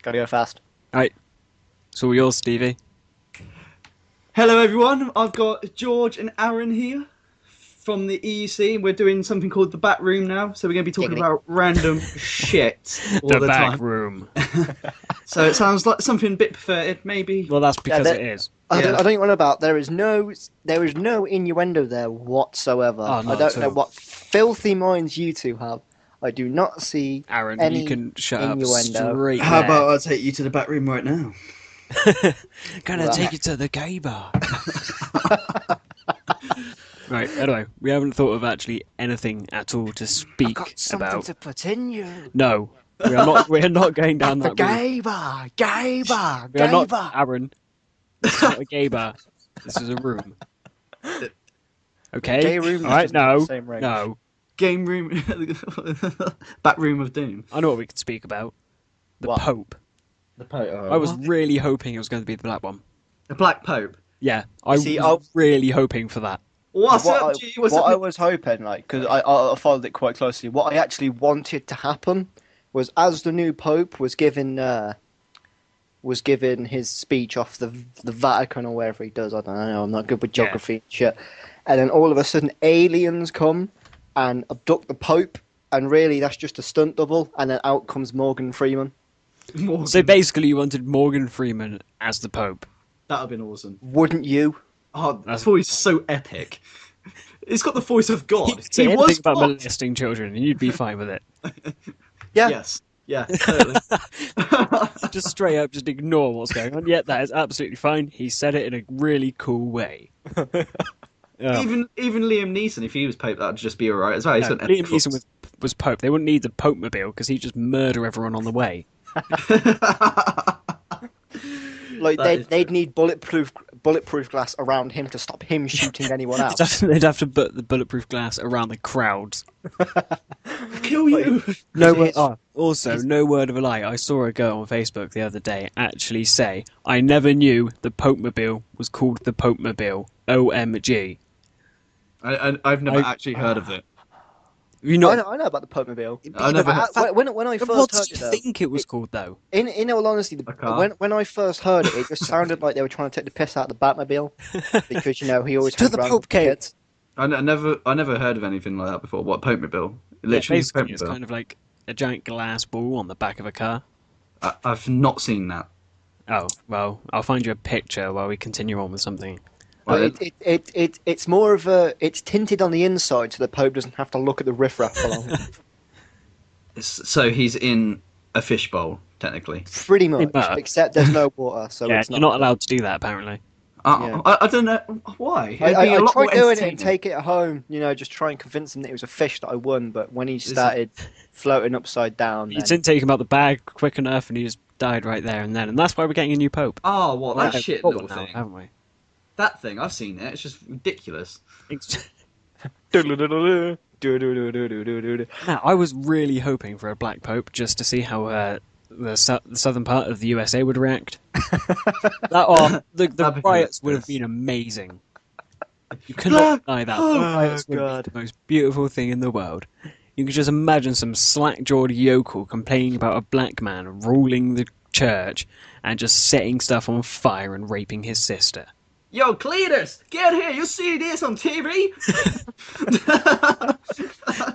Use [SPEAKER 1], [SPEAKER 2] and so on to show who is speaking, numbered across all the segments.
[SPEAKER 1] Gotta go fast.
[SPEAKER 2] Right, it's all yours, Stevie.
[SPEAKER 3] Hello, everyone. I've got George and Aaron here from the EUC. We're doing something called the Back Room now, so we're going to be talking
[SPEAKER 1] Giggity.
[SPEAKER 3] about random shit all
[SPEAKER 2] The
[SPEAKER 3] the
[SPEAKER 2] back
[SPEAKER 3] time.
[SPEAKER 2] room.
[SPEAKER 3] So it sounds like something a bit perverted, maybe.
[SPEAKER 2] Well, that's because
[SPEAKER 1] that-
[SPEAKER 2] it is.
[SPEAKER 1] I don't
[SPEAKER 3] Yeah.
[SPEAKER 1] know what you're on about. There is no innuendo there whatsoever.
[SPEAKER 2] Oh,
[SPEAKER 1] I
[SPEAKER 2] not
[SPEAKER 1] don't
[SPEAKER 2] at
[SPEAKER 1] know
[SPEAKER 2] all.
[SPEAKER 1] what filthy minds you two have. I do not see
[SPEAKER 2] Aaron,
[SPEAKER 1] any
[SPEAKER 2] you can shut up
[SPEAKER 1] innuendo.
[SPEAKER 2] straight
[SPEAKER 3] How
[SPEAKER 2] there.
[SPEAKER 3] about I take you to the back room right now?
[SPEAKER 2] Gonna
[SPEAKER 1] Well-
[SPEAKER 2] take you to the gay bar. Right, anyway, we haven't thought of actually anything at all to speak
[SPEAKER 1] Got something
[SPEAKER 2] about.
[SPEAKER 1] to put in you.
[SPEAKER 2] No, we are not. We are not going down
[SPEAKER 1] The
[SPEAKER 2] that route.
[SPEAKER 1] gay bar, gay bar,
[SPEAKER 2] We are
[SPEAKER 1] gay
[SPEAKER 2] not,
[SPEAKER 1] bar.
[SPEAKER 2] Aaron. This is not a gay bar. This is a room. Okay.
[SPEAKER 1] Gay room is
[SPEAKER 2] All right.
[SPEAKER 1] just not the
[SPEAKER 2] No.
[SPEAKER 1] same range.
[SPEAKER 2] No.
[SPEAKER 3] Game room, back room of doom.
[SPEAKER 2] I know what we could speak about. The
[SPEAKER 1] What?
[SPEAKER 2] Pope.
[SPEAKER 3] The Pope.
[SPEAKER 2] I was really hoping it was going to be the black one.
[SPEAKER 3] the Black Pope.
[SPEAKER 2] Yeah, I
[SPEAKER 1] See,
[SPEAKER 2] was really hoping for that.
[SPEAKER 3] What's
[SPEAKER 1] what
[SPEAKER 3] up,
[SPEAKER 1] I,
[SPEAKER 3] G? What's
[SPEAKER 1] what I
[SPEAKER 3] up?
[SPEAKER 1] was hoping, like, because I followed it quite closely. What I actually wanted to happen was, as the new pope was given his speech off the Vatican or wherever he does. I don't know. I'm not good with geography and shit. And then all of a sudden, aliens come and abduct the pope, and really that's just a stunt double. And then out comes Morgan Freeman.
[SPEAKER 3] Morgan.
[SPEAKER 2] So basically, you wanted Morgan Freeman as the Pope.
[SPEAKER 3] That would have been awesome.
[SPEAKER 1] Wouldn't you?
[SPEAKER 3] Oh,
[SPEAKER 2] That's-
[SPEAKER 3] that voice is so epic. It's got the voice of God.
[SPEAKER 2] You could say
[SPEAKER 3] He
[SPEAKER 2] anything
[SPEAKER 3] was
[SPEAKER 2] about
[SPEAKER 3] what?
[SPEAKER 2] molesting children, and you'd be fine with it.
[SPEAKER 1] Yeah.
[SPEAKER 3] Yes. Yeah, totally.
[SPEAKER 2] Just straight up, just ignore what's going on. Yeah, that is absolutely fine. He said it in a really cool way.
[SPEAKER 3] Even Liam Neeson, if he was Pope, that'd just be alright as well. He's
[SPEAKER 2] No,
[SPEAKER 3] got
[SPEAKER 2] Liam Neeson was Pope. They wouldn't need the Pope mobile because he'd just murder everyone on the way.
[SPEAKER 1] Like
[SPEAKER 3] That is
[SPEAKER 1] they'd need bulletproof glass around him to stop him shooting anyone else.
[SPEAKER 2] They'd have to put the bulletproof glass around the crowds.
[SPEAKER 3] Kill you.
[SPEAKER 2] No
[SPEAKER 1] Because
[SPEAKER 2] word. Also, no word of a lie. I saw a girl on Facebook the other day actually say, "I never knew the Pope mobile was called the Pope mobile." OMG.
[SPEAKER 3] I've never
[SPEAKER 2] I-
[SPEAKER 3] actually heard of it.
[SPEAKER 2] You know,
[SPEAKER 1] I know about the Pope mobile.
[SPEAKER 3] I never heard.
[SPEAKER 1] When I
[SPEAKER 2] what
[SPEAKER 1] first
[SPEAKER 2] did
[SPEAKER 1] heard
[SPEAKER 2] you
[SPEAKER 1] it, though,
[SPEAKER 2] think it was called though?
[SPEAKER 1] in all honesty,
[SPEAKER 3] A car?
[SPEAKER 1] when I first heard it, it just sounded like they were trying to take the piss out of the Batmobile because he always
[SPEAKER 2] To
[SPEAKER 1] hangs
[SPEAKER 2] the
[SPEAKER 1] around
[SPEAKER 2] Pope
[SPEAKER 1] with
[SPEAKER 2] came.
[SPEAKER 1] kids.
[SPEAKER 3] I never heard of anything like that before. What, Pope Mobile?
[SPEAKER 2] Yeah,
[SPEAKER 3] Literally,
[SPEAKER 2] basically,
[SPEAKER 3] Pope
[SPEAKER 2] it's
[SPEAKER 3] Mobile.
[SPEAKER 2] kind of like a giant glass ball on the back of a car.
[SPEAKER 3] I've not seen that.
[SPEAKER 2] Oh, well, I'll find you a picture while we continue on with something.
[SPEAKER 3] Well,
[SPEAKER 1] It's more of it's tinted on the inside so the Pope doesn't have to look at the riffraff for long.
[SPEAKER 3] so he's in a fishbowl, technically.
[SPEAKER 1] Pretty much,
[SPEAKER 2] much.
[SPEAKER 1] except there's no water, so
[SPEAKER 2] Yeah,
[SPEAKER 1] it's
[SPEAKER 2] you're not allowed to do that apparently.
[SPEAKER 1] Yeah.
[SPEAKER 3] I don't know why. It'd
[SPEAKER 1] I
[SPEAKER 3] be a lot
[SPEAKER 1] tried
[SPEAKER 3] more
[SPEAKER 1] doing it and
[SPEAKER 3] entertaining.
[SPEAKER 1] take it home, just try and convince him that it was a fish that I won. But when he started floating upside down,
[SPEAKER 2] You
[SPEAKER 1] then,
[SPEAKER 2] didn't take him out the bag quick enough, and he just died right there and then. And that's why we're getting a new pope.
[SPEAKER 3] Oh, what, that
[SPEAKER 2] Right,
[SPEAKER 3] shit
[SPEAKER 2] we've got
[SPEAKER 3] little
[SPEAKER 2] one now,
[SPEAKER 3] thing.
[SPEAKER 2] haven't we?
[SPEAKER 3] That thing, I've seen it. It's just ridiculous.
[SPEAKER 2] Now, I was really hoping for a black pope just to see how the southern part of the USA would react. The
[SPEAKER 3] That'd be
[SPEAKER 2] riots would have
[SPEAKER 3] hilarious.
[SPEAKER 2] been amazing. You cannot deny that. The
[SPEAKER 1] Oh,
[SPEAKER 2] riots would
[SPEAKER 1] God.
[SPEAKER 2] be the most beautiful thing in the world. You could just imagine some slack-jawed yokel complaining about a black man ruling the church and just setting stuff on fire and raping his sister.
[SPEAKER 3] Yo, Cletus, get here! You see this on TV?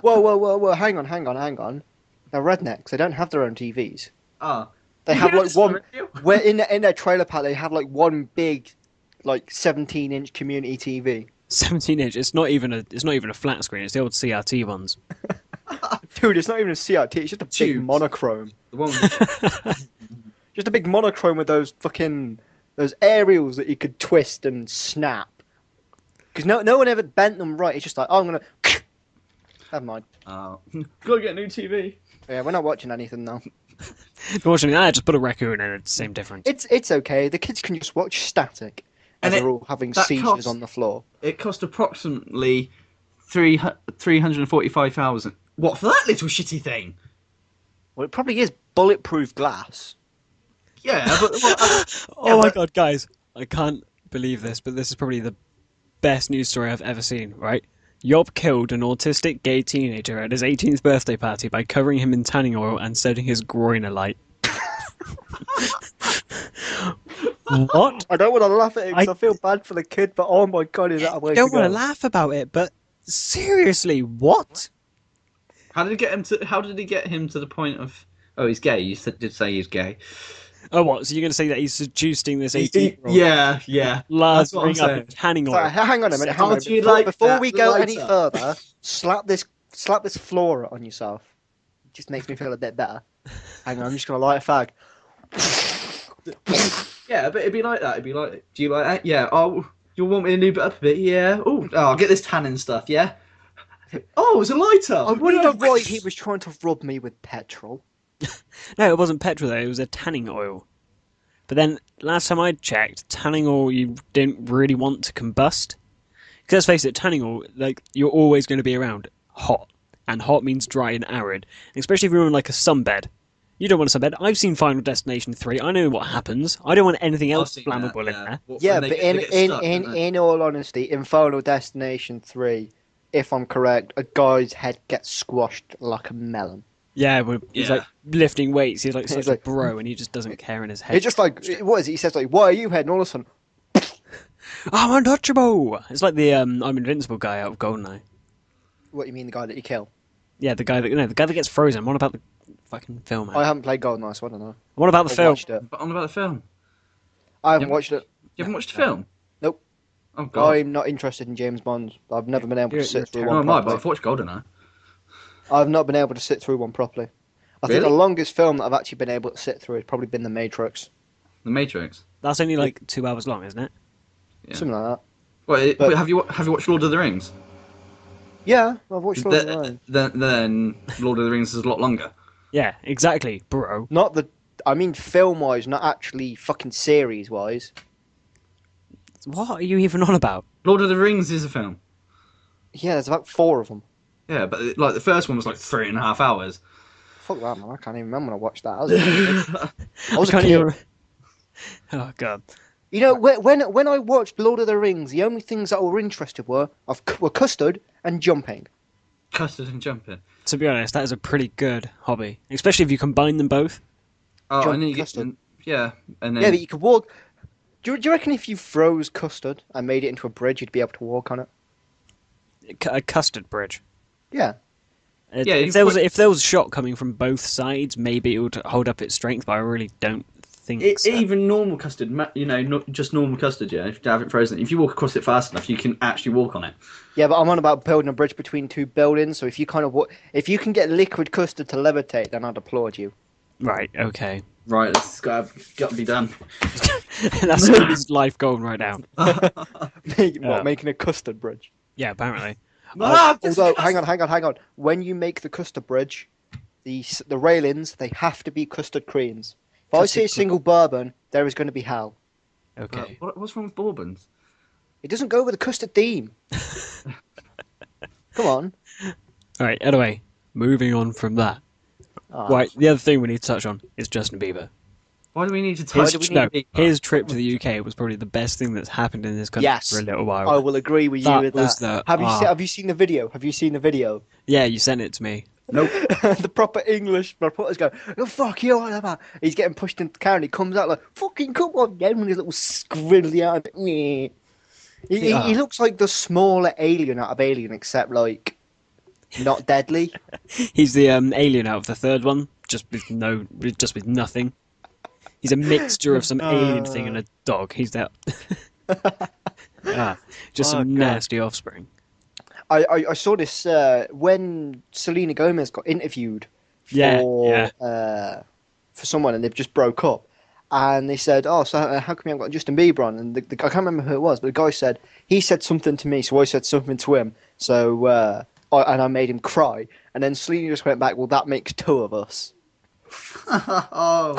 [SPEAKER 1] whoa, hang on. They're rednecks. They don't have their own TVs.
[SPEAKER 3] Oh.
[SPEAKER 1] They
[SPEAKER 3] You
[SPEAKER 1] have
[SPEAKER 3] hear
[SPEAKER 1] like
[SPEAKER 3] this
[SPEAKER 1] one.
[SPEAKER 3] radio?
[SPEAKER 1] Where in their trailer park, they have like one big, like 17-inch community TV.
[SPEAKER 2] 17-inch. It's not even a flat screen. It's the old CRT ones.
[SPEAKER 1] Dude, it's not even a CRT. It's just a big
[SPEAKER 3] Tubes.
[SPEAKER 1] monochrome.
[SPEAKER 3] The one with
[SPEAKER 1] Just a big monochrome with those aerials that you could twist and snap. Because no one ever bent them right. It's just like, oh, I'm gonna. Never mind.
[SPEAKER 3] Gotta get a new TV.
[SPEAKER 1] Yeah, we're not watching anything now.
[SPEAKER 2] Fortunately, just put a raccoon in it. Same difference.
[SPEAKER 1] It's okay. The kids can just watch static.
[SPEAKER 3] And
[SPEAKER 1] And they're all having
[SPEAKER 3] that
[SPEAKER 1] seizures
[SPEAKER 3] costs-
[SPEAKER 1] on the floor.
[SPEAKER 3] It cost approximately 345,000. What, for that little shitty thing?
[SPEAKER 1] Well, it probably is bulletproof glass.
[SPEAKER 3] Yeah, but
[SPEAKER 2] Oh my
[SPEAKER 3] but-
[SPEAKER 2] god, guys. I can't believe this, but this is probably the best news story I've ever seen, right? Yob killed an autistic gay teenager at his 18th birthday party by covering him in tanning oil and setting his groin alight. What?
[SPEAKER 1] I don't want to laugh at it because I feel bad for the kid, but oh my god, is that a way
[SPEAKER 2] I don't
[SPEAKER 1] to
[SPEAKER 2] want to
[SPEAKER 1] go?
[SPEAKER 2] laugh about it, but seriously, what?
[SPEAKER 3] How did he get him to? How did he get him to the point of? Oh, he's gay. You did say he's gay.
[SPEAKER 2] Oh, what? So you're going to say that he's seducing this 18-year-old?
[SPEAKER 3] Yeah.
[SPEAKER 2] Last
[SPEAKER 3] That's what I'm
[SPEAKER 2] ring up
[SPEAKER 3] saying.
[SPEAKER 2] in tanning
[SPEAKER 1] Sorry,
[SPEAKER 2] oil.
[SPEAKER 1] hang on a minute. Hang
[SPEAKER 3] How
[SPEAKER 1] on.
[SPEAKER 3] do you
[SPEAKER 1] Before,
[SPEAKER 3] like
[SPEAKER 1] before
[SPEAKER 3] that
[SPEAKER 1] we go any
[SPEAKER 3] lighter?
[SPEAKER 1] further, slap this flora on yourself. It just makes me feel a bit better. Hang on, I'm just gonna light a fag.
[SPEAKER 3] Yeah, but it'd be like that. It'd be like, do you like that? Yeah. Oh, you want me to lube it up a bit? Yeah. Oh, I'll get this tannin stuff. Yeah. Oh, it's a lighter.
[SPEAKER 1] I wonder why he was trying to rub me with petrol.
[SPEAKER 2] No, it wasn't petrol though. It was a tanning oil. But then last time I checked, tanning oil you didn't really want to combust. Because let's face it, tanning oil, like you're always going to be around hot, and hot means dry and arid. Especially if you're in like a sunbed. You don't want a sunbed. I've seen Final Destination 3. I know what happens. I don't want anything
[SPEAKER 3] I've
[SPEAKER 2] else
[SPEAKER 3] seen
[SPEAKER 2] flammable
[SPEAKER 3] that,
[SPEAKER 2] in there.
[SPEAKER 3] Well,
[SPEAKER 1] Yeah,
[SPEAKER 3] when
[SPEAKER 1] but
[SPEAKER 3] they get stuck, don't they?
[SPEAKER 1] in all honesty, in Final Destination 3, if I'm correct, a guy's head gets squashed like a melon.
[SPEAKER 2] Yeah, he's
[SPEAKER 3] Yeah.
[SPEAKER 2] like lifting weights. He's like
[SPEAKER 1] He's
[SPEAKER 2] such
[SPEAKER 1] like-
[SPEAKER 2] a bro, and he just doesn't care in his head.
[SPEAKER 1] It's just like, what is it? He says like, "Why are you head?" And all of a sudden,
[SPEAKER 2] I'm untouchable. It's like the I'm invincible guy out of Goldeneye.
[SPEAKER 1] what you mean, the guy that you kill?
[SPEAKER 2] Yeah, the guy that gets frozen. What about the fucking film?
[SPEAKER 1] I haven't played GoldenEye, so I don't know.
[SPEAKER 2] What about the
[SPEAKER 1] I
[SPEAKER 2] film?
[SPEAKER 1] watched it.
[SPEAKER 3] But on about the film.
[SPEAKER 1] I haven't
[SPEAKER 3] Yeah.
[SPEAKER 1] watched it.
[SPEAKER 3] You haven't watched the film?
[SPEAKER 1] Nope.
[SPEAKER 3] Oh god.
[SPEAKER 1] I'm not interested in James Bond. I've never been able to
[SPEAKER 2] You're
[SPEAKER 1] sit through
[SPEAKER 3] Oh, I
[SPEAKER 1] one
[SPEAKER 3] might, but
[SPEAKER 1] properly.
[SPEAKER 3] I've watched GoldenEye.
[SPEAKER 1] I've not been able to sit through one properly. I think
[SPEAKER 3] Really?
[SPEAKER 1] the longest film that I've actually been able to sit through has probably been The Matrix.
[SPEAKER 3] The Matrix.
[SPEAKER 2] That's only like 2 hours long, isn't it?
[SPEAKER 3] Yeah.
[SPEAKER 1] Something like that.
[SPEAKER 3] Wait,
[SPEAKER 1] But-
[SPEAKER 3] wait, have you watched Lord of the Rings?
[SPEAKER 1] Yeah, I've watched Lord of the Rings.
[SPEAKER 3] Then Lord of the Rings is a lot longer.
[SPEAKER 2] Yeah, exactly, bro.
[SPEAKER 1] Not the. I mean, film-wise, not actually fucking series-wise.
[SPEAKER 2] What are you even on about?
[SPEAKER 3] Lord of the Rings is a film.
[SPEAKER 1] Yeah, there's about 4 of them.
[SPEAKER 3] Yeah, but like the first one was like 3.5 hours.
[SPEAKER 1] Fuck that, man. I can't even remember when I watched that. I was a
[SPEAKER 2] Can't
[SPEAKER 1] kid.
[SPEAKER 2] you- Oh god.
[SPEAKER 1] You know, when I watched Lord of the Rings, the only things that I were interested were custard and jumping.
[SPEAKER 3] Custard and jumping.
[SPEAKER 2] To be honest, that is a pretty good hobby, especially if you combine them both.
[SPEAKER 3] Oh,
[SPEAKER 1] Jump
[SPEAKER 3] and then you get
[SPEAKER 1] custard.
[SPEAKER 3] yeah, and then
[SPEAKER 1] Yeah, but you could walk. Do you reckon if you froze custard and made it into a bridge, you'd be able to walk on it?
[SPEAKER 2] A custard bridge.
[SPEAKER 1] Yeah.
[SPEAKER 3] Yeah,
[SPEAKER 2] if
[SPEAKER 3] you
[SPEAKER 2] there was
[SPEAKER 3] put-
[SPEAKER 2] if there was shot coming from both sides, maybe it would hold up its strength. But I really don't think so.
[SPEAKER 3] even normal custard, not just normal custard. Yeah, if you have it frozen, if you walk across it fast enough, you can actually walk on it.
[SPEAKER 1] Yeah, but I'm on about building a bridge between two buildings. So if you if you can get liquid custard to levitate, then I'd applaud you.
[SPEAKER 2] Right. Okay.
[SPEAKER 3] Right, this has got to be done.
[SPEAKER 2] That's his life goal right now.
[SPEAKER 1] What, making a custard bridge?
[SPEAKER 2] Yeah, apparently.
[SPEAKER 1] Although, hang on. When you make the custard bridge, the railings they have to be custard creams. If I see a single bourbon, there is going to be hell.
[SPEAKER 2] Okay.
[SPEAKER 3] What's wrong with bourbons?
[SPEAKER 1] It doesn't go with the custard theme. Come on.
[SPEAKER 2] All right. Anyway, moving on from that.
[SPEAKER 1] Ah.
[SPEAKER 2] Right. The other thing we need to touch on is Justin Bieber.
[SPEAKER 3] Why do we need to touch?
[SPEAKER 2] His trip to the UK was probably the best thing that's happened in this country
[SPEAKER 1] Yes.
[SPEAKER 2] for a little while.
[SPEAKER 1] I will agree with you
[SPEAKER 2] That
[SPEAKER 1] with
[SPEAKER 2] was
[SPEAKER 1] that.
[SPEAKER 2] the-
[SPEAKER 1] Have you seen the video? Have you seen the video?
[SPEAKER 2] Yeah, you sent it to me.
[SPEAKER 3] Nope.
[SPEAKER 1] The proper English reporters go, "Oh fuck you, whatever." He's getting pushed into the car and he comes out like, "Fucking come on, yeah," with his little scribbly eye. He looks like the smaller alien out of Alien, except like not deadly.
[SPEAKER 2] He's the alien out of the third one, just with nothing. He's a mixture of some alien thing and a dog. He's that. Just
[SPEAKER 1] Oh,
[SPEAKER 2] some
[SPEAKER 1] God.
[SPEAKER 2] nasty offspring.
[SPEAKER 1] I saw this when Selena Gomez got interviewed
[SPEAKER 2] Yeah,
[SPEAKER 1] for someone and they've just broke up. And they said, "Oh, so how come you haven't got Justin Bieber on?" And I can't remember who it was, but the guy said he said something to me, so I said something to him. So I made him cry. And then Selena just went back, "Well, that makes 2 of us."
[SPEAKER 3] Oh,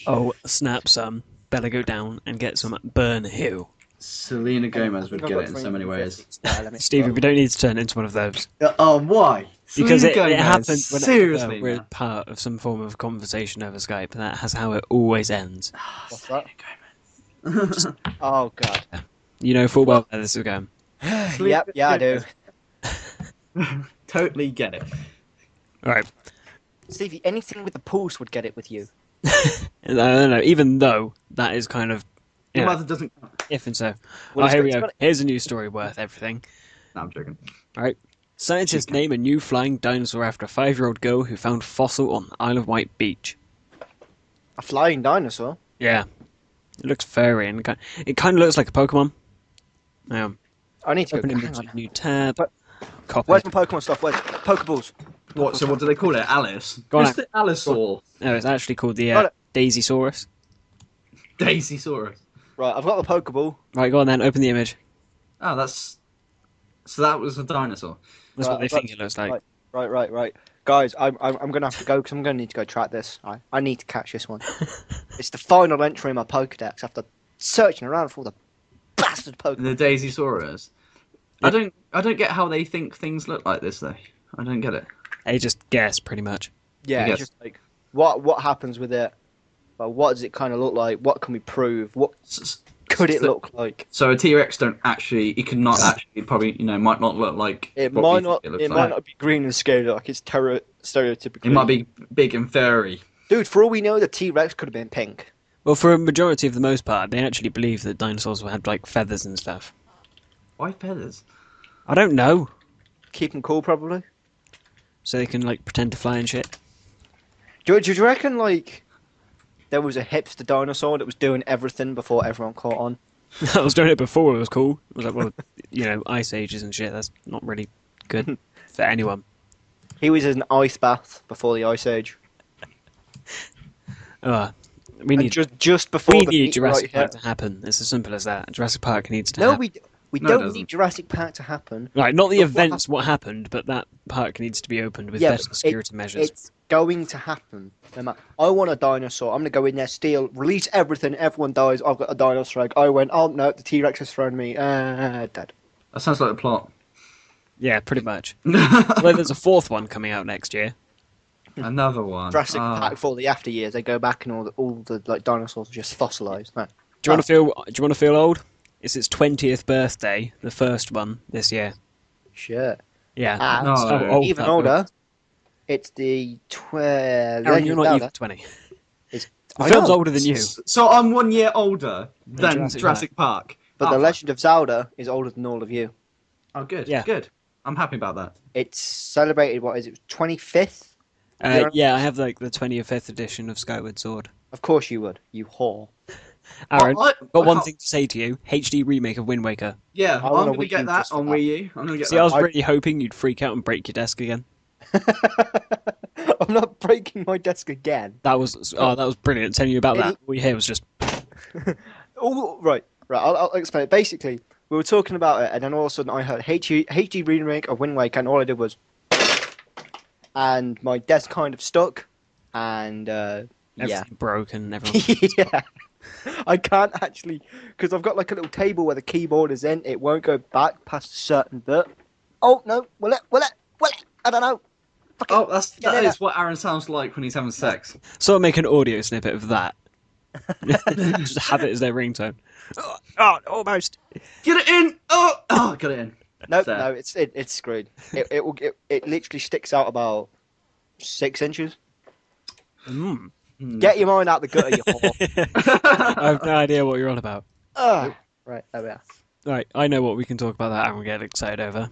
[SPEAKER 2] Oh, snap, son. Better go down and get some Burn Hill.
[SPEAKER 3] Selena Gomez would get it in so many ways.
[SPEAKER 2] Stevie, we don't need to turn it into one of those.
[SPEAKER 3] Why?
[SPEAKER 2] Because
[SPEAKER 3] Selena
[SPEAKER 2] it
[SPEAKER 3] Gomez,
[SPEAKER 2] happens when
[SPEAKER 3] seriously,
[SPEAKER 2] we're
[SPEAKER 3] man.
[SPEAKER 2] part of some form of conversation over Skype. That's how it always ends.
[SPEAKER 1] What's that? Oh God.
[SPEAKER 2] You know full well where this is going.
[SPEAKER 1] Yep, yeah, I do.
[SPEAKER 3] Totally get it.
[SPEAKER 2] Alright.
[SPEAKER 1] Stevie, anything with the pulse would get it with you.
[SPEAKER 2] No. Even though that is kind of
[SPEAKER 3] The
[SPEAKER 2] Yeah.
[SPEAKER 3] mother doesn't count.
[SPEAKER 2] If and so.
[SPEAKER 1] Well,
[SPEAKER 2] Oh, here we
[SPEAKER 1] it's
[SPEAKER 2] go.
[SPEAKER 1] got-
[SPEAKER 2] Here's a news story worth everything.
[SPEAKER 3] No, I'm joking.
[SPEAKER 2] Alright. Scientists
[SPEAKER 3] Chicken.
[SPEAKER 2] name a new flying dinosaur after a 5-year-old girl who found fossil on Isle of Wight beach.
[SPEAKER 1] A flying dinosaur.
[SPEAKER 2] Yeah. It looks furry and it kind of looks like a Pokemon.
[SPEAKER 1] I need to
[SPEAKER 2] Open
[SPEAKER 1] go.
[SPEAKER 2] image,
[SPEAKER 1] Hang on.
[SPEAKER 2] new tab.
[SPEAKER 1] But-
[SPEAKER 2] Copy.
[SPEAKER 1] Where's my Pokemon stuff? Where's Pokeballs?
[SPEAKER 3] What? So what do they call it? Alice.
[SPEAKER 2] Go on,
[SPEAKER 3] What's the Alisaur?
[SPEAKER 2] No, it's actually called the
[SPEAKER 1] Got it.
[SPEAKER 2] Daisysaurus.
[SPEAKER 3] Daisysaurus.
[SPEAKER 1] Right, I've got the Pokeball.
[SPEAKER 2] Right, go on then. Open the image.
[SPEAKER 3] Oh, that's. So that was a dinosaur.
[SPEAKER 2] That's
[SPEAKER 1] Right,
[SPEAKER 2] what they
[SPEAKER 1] I've got-
[SPEAKER 2] think it looks like.
[SPEAKER 1] Right. Guys, I'm gonna have to go because I'm gonna need to go track this. I need to catch this one. It's the final entry in my Pokedex after searching around for all the bastard Pokemon.
[SPEAKER 3] The Daisysaurus. I don't get how they think things look like this though. I don't get it.
[SPEAKER 2] They just guess pretty much.
[SPEAKER 1] Yeah,
[SPEAKER 3] I
[SPEAKER 1] it's
[SPEAKER 3] guess.
[SPEAKER 1] just like what happens with it. Well, what does it kind of look like? What can we prove? What could it look like?
[SPEAKER 3] So a T-Rex don't actually. It could not actually. Probably might not look like.
[SPEAKER 1] It
[SPEAKER 3] what
[SPEAKER 1] might
[SPEAKER 3] we
[SPEAKER 1] not.
[SPEAKER 3] think looks
[SPEAKER 1] It
[SPEAKER 3] like.
[SPEAKER 1] might not be green and scaly like it's stereotypically.
[SPEAKER 3] It might be big and furry.
[SPEAKER 1] Dude, for all we know, the T-Rex could have been pink.
[SPEAKER 2] Well, for a majority of the most part, they actually believe that dinosaurs had like feathers and stuff.
[SPEAKER 3] Why feathers?
[SPEAKER 2] I don't know.
[SPEAKER 1] Keep them cool, probably.
[SPEAKER 2] So they can like pretend to fly and shit.
[SPEAKER 1] Do you reckon like there was a hipster dinosaur that was doing everything before everyone caught on?
[SPEAKER 2] I was doing it before. It was cool. It was like, well, ice ages and shit. That's not really good for anyone.
[SPEAKER 1] He was in an ice bath before the Ice Age.
[SPEAKER 2] We
[SPEAKER 1] And
[SPEAKER 2] need
[SPEAKER 1] just before
[SPEAKER 2] we
[SPEAKER 1] the
[SPEAKER 2] need
[SPEAKER 1] meteorite
[SPEAKER 2] Jurassic
[SPEAKER 1] hit.
[SPEAKER 2] Park to happen. It's as simple as that. Jurassic Park needs to
[SPEAKER 1] No,
[SPEAKER 2] happen.
[SPEAKER 1] we
[SPEAKER 3] No, it
[SPEAKER 1] don't
[SPEAKER 3] doesn't.
[SPEAKER 1] need Jurassic Park to happen.
[SPEAKER 2] Right, not the
[SPEAKER 1] But
[SPEAKER 2] events, what happened, but that park needs to be opened with
[SPEAKER 1] Yeah,
[SPEAKER 2] better
[SPEAKER 1] but
[SPEAKER 2] security measures.
[SPEAKER 1] It's going to happen. No matter. I want a dinosaur. I'm gonna go in there, steal, release everything. Everyone dies. I've got a dinosaur egg. I went. Oh no, the T-Rex has thrown me. Dead.
[SPEAKER 3] That sounds like the plot.
[SPEAKER 2] Yeah, pretty much. Although there's a fourth one coming out next year.
[SPEAKER 3] Another one.
[SPEAKER 1] Jurassic
[SPEAKER 3] Ah.
[SPEAKER 1] Park for the after years. They go back and all the like dinosaurs are just fossilized. No.
[SPEAKER 2] Do you want to feel old? It's its 20th birthday, the first one this year.
[SPEAKER 1] Shit.
[SPEAKER 2] Yeah.
[SPEAKER 1] And
[SPEAKER 3] No.
[SPEAKER 2] So old
[SPEAKER 1] even
[SPEAKER 2] that
[SPEAKER 1] older.
[SPEAKER 2] was.
[SPEAKER 1] It's the
[SPEAKER 2] Aaron, you're not even 20. The
[SPEAKER 1] I
[SPEAKER 2] film's
[SPEAKER 1] know.
[SPEAKER 2] older than you.
[SPEAKER 3] So I'm 1 year older than
[SPEAKER 2] Jurassic
[SPEAKER 3] Jurassic Park.
[SPEAKER 1] But
[SPEAKER 3] Oh,
[SPEAKER 1] the Legend of Zelda is older than all of you.
[SPEAKER 3] Oh, good.
[SPEAKER 2] Yeah.
[SPEAKER 3] Good. I'm happy about that.
[SPEAKER 1] It's celebrated. What is it? 25th.
[SPEAKER 2] Yeah, I have like the 25th edition of Skyward Sword.
[SPEAKER 1] Of course you would. You whore.
[SPEAKER 2] Aaron,
[SPEAKER 3] I
[SPEAKER 2] got one
[SPEAKER 3] can't-
[SPEAKER 2] thing to say to you. HD remake of Wind Waker.
[SPEAKER 3] Yeah,
[SPEAKER 1] I
[SPEAKER 3] I'm
[SPEAKER 1] want a
[SPEAKER 3] going to
[SPEAKER 1] Wii
[SPEAKER 3] get
[SPEAKER 1] U
[SPEAKER 3] that
[SPEAKER 1] just for
[SPEAKER 3] on
[SPEAKER 1] that.
[SPEAKER 3] Wii U. I'm going to get
[SPEAKER 2] See, I
[SPEAKER 3] that.
[SPEAKER 2] was
[SPEAKER 1] I-
[SPEAKER 2] really hoping you'd freak out and break your desk again.
[SPEAKER 1] I'm not breaking my desk again.
[SPEAKER 2] That was brilliant. Telling you about that. All you hear was just
[SPEAKER 1] Oh, right. I'll explain it. Basically, we were talking about it, and then all of a sudden I heard HD remake of Wind Waker, and all I did was, and my desk kind of stuck, and yeah,
[SPEAKER 2] everything broke and everyone.
[SPEAKER 1] yeah. I can't actually because I've got like a little table where the keyboard is in. It won't go back past a certain bit. Oh no! Will it? I don't know.
[SPEAKER 3] Oh,
[SPEAKER 1] Yeah,
[SPEAKER 3] that
[SPEAKER 1] yeah.
[SPEAKER 3] is what Aaron sounds like when he's having sex.
[SPEAKER 2] Someone make an audio snippet of that. Just have it as their ringtone. Oh, almost.
[SPEAKER 3] Get it in! Oh, get it in.
[SPEAKER 1] Nope,
[SPEAKER 3] There.
[SPEAKER 1] no, it's screwed. It literally sticks out about 6 inches.
[SPEAKER 2] Mm.
[SPEAKER 1] Get your mind out the gutter, you whore.
[SPEAKER 2] I have no idea what you're on about.
[SPEAKER 1] Right, there we are.
[SPEAKER 2] Right, I know what we can talk about that and we'll get excited over.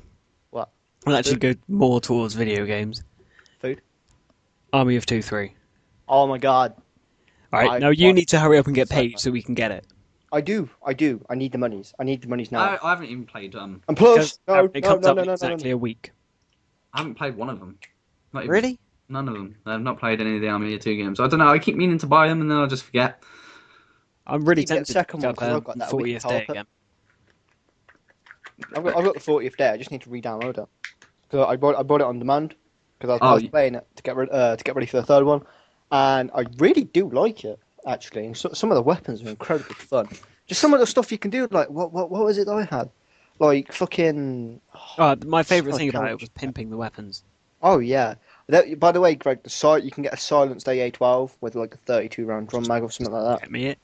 [SPEAKER 1] What?
[SPEAKER 2] We'll actually go more towards video games.
[SPEAKER 1] Food?
[SPEAKER 2] Army of 2-3.
[SPEAKER 1] Oh my god.
[SPEAKER 2] Alright, now you need to hurry up and get paid so we can get it.
[SPEAKER 1] I do. I need the monies. I need the monies now.
[SPEAKER 3] I haven't even played.
[SPEAKER 1] And plus,
[SPEAKER 2] It comes up in exactly a week.
[SPEAKER 3] I haven't played one of them. Not even,
[SPEAKER 2] Really?
[SPEAKER 3] None of them. I've not played any of the Army of Two games. I don't know. I keep meaning to buy them and then I'll just forget.
[SPEAKER 2] I'm really
[SPEAKER 1] You get the
[SPEAKER 2] tempted to
[SPEAKER 1] second
[SPEAKER 2] pick
[SPEAKER 1] one,
[SPEAKER 2] up
[SPEAKER 1] 'cause I've got that
[SPEAKER 2] 40th
[SPEAKER 1] week
[SPEAKER 2] day
[SPEAKER 1] help.
[SPEAKER 2] again.
[SPEAKER 1] I've got the 40th day. I just need to re-download it. Because I bought it on demand because I
[SPEAKER 3] Oh,
[SPEAKER 1] was playing it to get ready for the third one, and I really do like it actually. And some of the weapons are incredibly fun. Just some of the stuff you can do, like what was it that I had? Like fucking.
[SPEAKER 2] My favourite
[SPEAKER 1] Oh,
[SPEAKER 2] thing about it
[SPEAKER 1] gosh.
[SPEAKER 2] was pimping the weapons.
[SPEAKER 1] Oh yeah. By the way, Greg, you can get a silenced AA-12 with like a 32 round drum mag or something like that.
[SPEAKER 2] Get me it.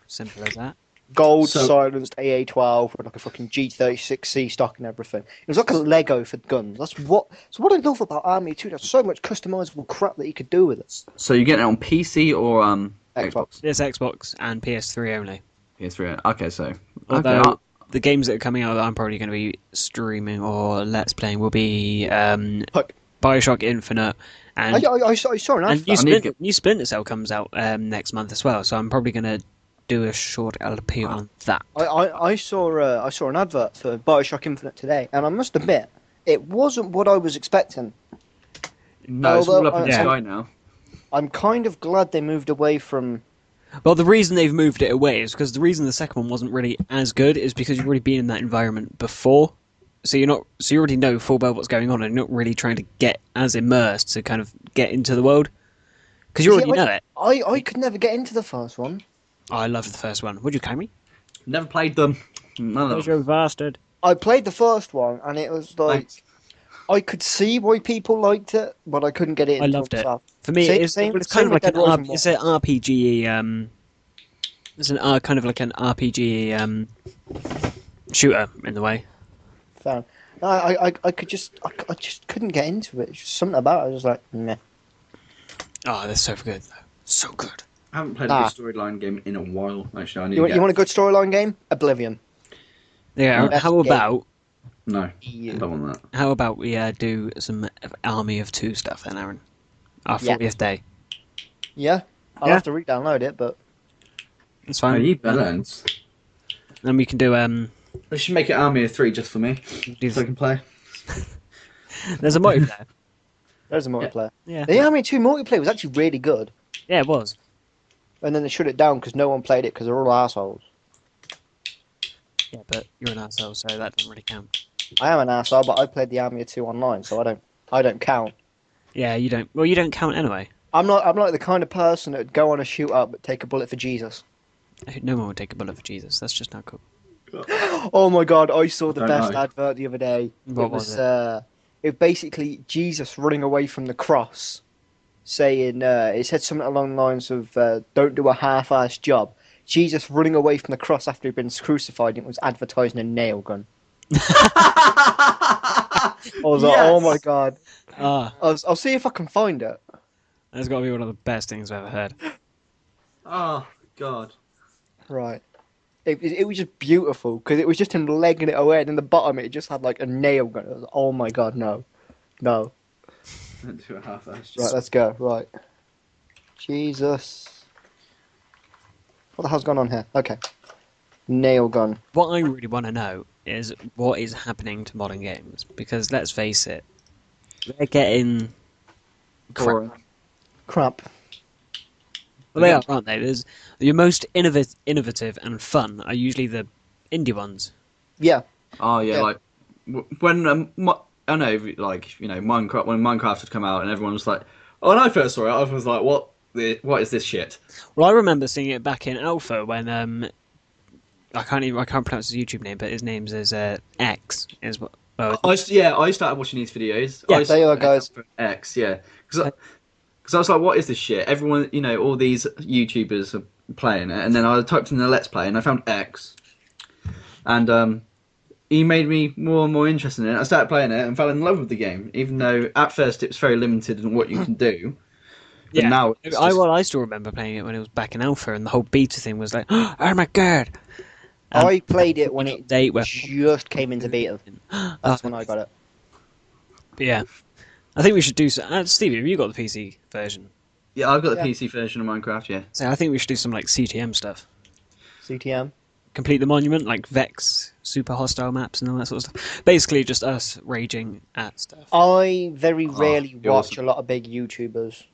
[SPEAKER 2] Simple as that.
[SPEAKER 1] Gold
[SPEAKER 3] So-
[SPEAKER 1] silenced AA-12 with like a fucking G36C stock and everything. It was like a Lego for guns. That's what I love about Army 2. There's so much customizable crap that you could do with it.
[SPEAKER 3] So you get it on PC or
[SPEAKER 1] Xbox.
[SPEAKER 2] It's Xbox and PS3 only.
[SPEAKER 3] PS3. Okay, so
[SPEAKER 2] Although the games that are coming out that I'm probably going to be streaming or let's playing will be
[SPEAKER 1] Fuck.
[SPEAKER 2] Bioshock Infinite and
[SPEAKER 1] I saw an
[SPEAKER 2] and
[SPEAKER 1] advert.
[SPEAKER 2] new Splinter Cell comes out next month as well. So I'm probably going to do a short LP on that.
[SPEAKER 1] I saw an advert for Bioshock Infinite today, and I must admit, it wasn't what I was expecting.
[SPEAKER 3] no, it's all up in the
[SPEAKER 2] Yeah.
[SPEAKER 3] sky now.
[SPEAKER 1] I'm kind of glad they moved away from.
[SPEAKER 2] Well, the reason they've moved it away is because the reason the second one wasn't really as good is because you've already been in that environment before. So you already know full well what's going on, and you're not really trying to get as immersed to kind of get into the world because you
[SPEAKER 1] See,
[SPEAKER 2] already know it.
[SPEAKER 1] I could never get into the first one.
[SPEAKER 2] Oh, I loved the first one. Would you claim me?
[SPEAKER 3] Never played them. None of them.
[SPEAKER 2] You bastard.
[SPEAKER 1] I played the first one, and it was like
[SPEAKER 3] Thanks.
[SPEAKER 1] I could see why people liked it, but I couldn't get it.
[SPEAKER 2] I
[SPEAKER 1] into
[SPEAKER 2] loved it.
[SPEAKER 1] myself.
[SPEAKER 2] For me, it's
[SPEAKER 1] Same
[SPEAKER 2] kind of
[SPEAKER 1] with
[SPEAKER 2] like
[SPEAKER 1] Dead Rising
[SPEAKER 2] it's an RPG. It's an kind of like an RPG shooter in the way.
[SPEAKER 1] Fair. No, I just couldn't get into it. It's just something about it. I was like, meh.
[SPEAKER 2] Oh, they're so good though. So good.
[SPEAKER 3] I haven't played a good storyline game in a while. Actually, I need
[SPEAKER 1] You
[SPEAKER 3] to
[SPEAKER 1] want a good storyline game? Oblivion.
[SPEAKER 2] Yeah.
[SPEAKER 1] Best
[SPEAKER 2] How about
[SPEAKER 3] No,
[SPEAKER 1] You.
[SPEAKER 3] I don't want that.
[SPEAKER 2] how about we do some Army of Two stuff then, Aaron? Our
[SPEAKER 1] Yeah.
[SPEAKER 2] 40th day.
[SPEAKER 1] Yeah, I'll
[SPEAKER 2] Yeah.
[SPEAKER 1] have to re-download it, but
[SPEAKER 2] That's
[SPEAKER 3] Oh,
[SPEAKER 2] fine.
[SPEAKER 3] you balance.
[SPEAKER 2] Then we can do
[SPEAKER 3] They should make it Army of 3 just for me,
[SPEAKER 2] do
[SPEAKER 3] so I can play.
[SPEAKER 2] there's a multiplayer.
[SPEAKER 1] there's a multiplayer.
[SPEAKER 2] Yeah.
[SPEAKER 1] The Army 2 multiplayer was actually really good,
[SPEAKER 2] Yeah, it was.
[SPEAKER 1] and then they shut it down because no one played it because they're all assholes.
[SPEAKER 2] Yeah, but you're an asshole, so that doesn't really count.
[SPEAKER 1] I am an asshole, but I played the Army 2 online, so I don't count.
[SPEAKER 2] Yeah, you don't. Well, you don't count anyway.
[SPEAKER 1] I'm like the kind of person that would go on a shoot up but take a bullet for Jesus.
[SPEAKER 2] No one would take a bullet for Jesus. That's just not cool.
[SPEAKER 1] Oh my god, I saw the
[SPEAKER 3] Don't
[SPEAKER 1] best
[SPEAKER 3] know.
[SPEAKER 1] advert the other day.
[SPEAKER 2] What
[SPEAKER 1] it
[SPEAKER 2] was
[SPEAKER 1] it basically Jesus running away from the cross, saying it said something along the lines of "Don't do a half-assed job." Jesus running away from the cross after he'd been crucified. And it was advertising a nail gun. I was like, oh my god.
[SPEAKER 2] Ah,
[SPEAKER 1] I'll see if I can find it.
[SPEAKER 2] that's got to be one of the best things I've ever heard.
[SPEAKER 3] Oh God.
[SPEAKER 1] Right. It was just beautiful because it was just him legging it away, and in the bottom it just had like a nail gun. I was like, oh my god, no.
[SPEAKER 3] Don't do a half-ass.
[SPEAKER 1] Right, let's go. Right. Jesus. What the hell's going on here? Okay. Nail gun.
[SPEAKER 2] What I really want to know is what is happening to modern games, because let's face it, they're getting
[SPEAKER 3] Boring.
[SPEAKER 1] Crap.
[SPEAKER 2] Well, they are, aren't they? There's your most innovative and fun are usually the indie ones.
[SPEAKER 1] Yeah.
[SPEAKER 3] Oh yeah,
[SPEAKER 1] Yeah.
[SPEAKER 3] like when I know, like Minecraft. When Minecraft had come out, and everyone was like, "Oh," when I first saw it, I was like, What is this shit?"
[SPEAKER 2] Well, I remember seeing it back in Alpha when I can't pronounce his YouTube name, but his name is X. Is what? Oh,
[SPEAKER 3] I started watching these videos.
[SPEAKER 2] Yeah,
[SPEAKER 3] I
[SPEAKER 1] there you are, guys.
[SPEAKER 3] for X, yeah, because I was like, "What is this shit?" Everyone, all these YouTubers are playing it, and then I typed in the Let's Play, and I found X, and he made me more and more interested in it. I started playing it and fell in love with the game, even though at first it was very limited in what you can do. But
[SPEAKER 2] yeah.
[SPEAKER 3] now it's just,
[SPEAKER 2] I still remember playing it when it was back in Alpha, and the whole beta thing was like, oh my god!
[SPEAKER 1] I played it when it
[SPEAKER 2] Date where
[SPEAKER 1] just came into beta. That's when I got it.
[SPEAKER 2] But yeah, I think we should do some. Stevie, have you got the PC version?
[SPEAKER 3] yeah, I've got the
[SPEAKER 1] Yeah.
[SPEAKER 3] PC version of Minecraft. Yeah,
[SPEAKER 2] So I think we should do some like CTM stuff.
[SPEAKER 1] CTM.
[SPEAKER 2] Complete the monument, like Vex, super hostile maps, and all that sort of stuff. Basically, just us raging at stuff.
[SPEAKER 1] I very rarely
[SPEAKER 3] you're
[SPEAKER 1] watch
[SPEAKER 3] awesome.
[SPEAKER 1] a lot of big YouTubers,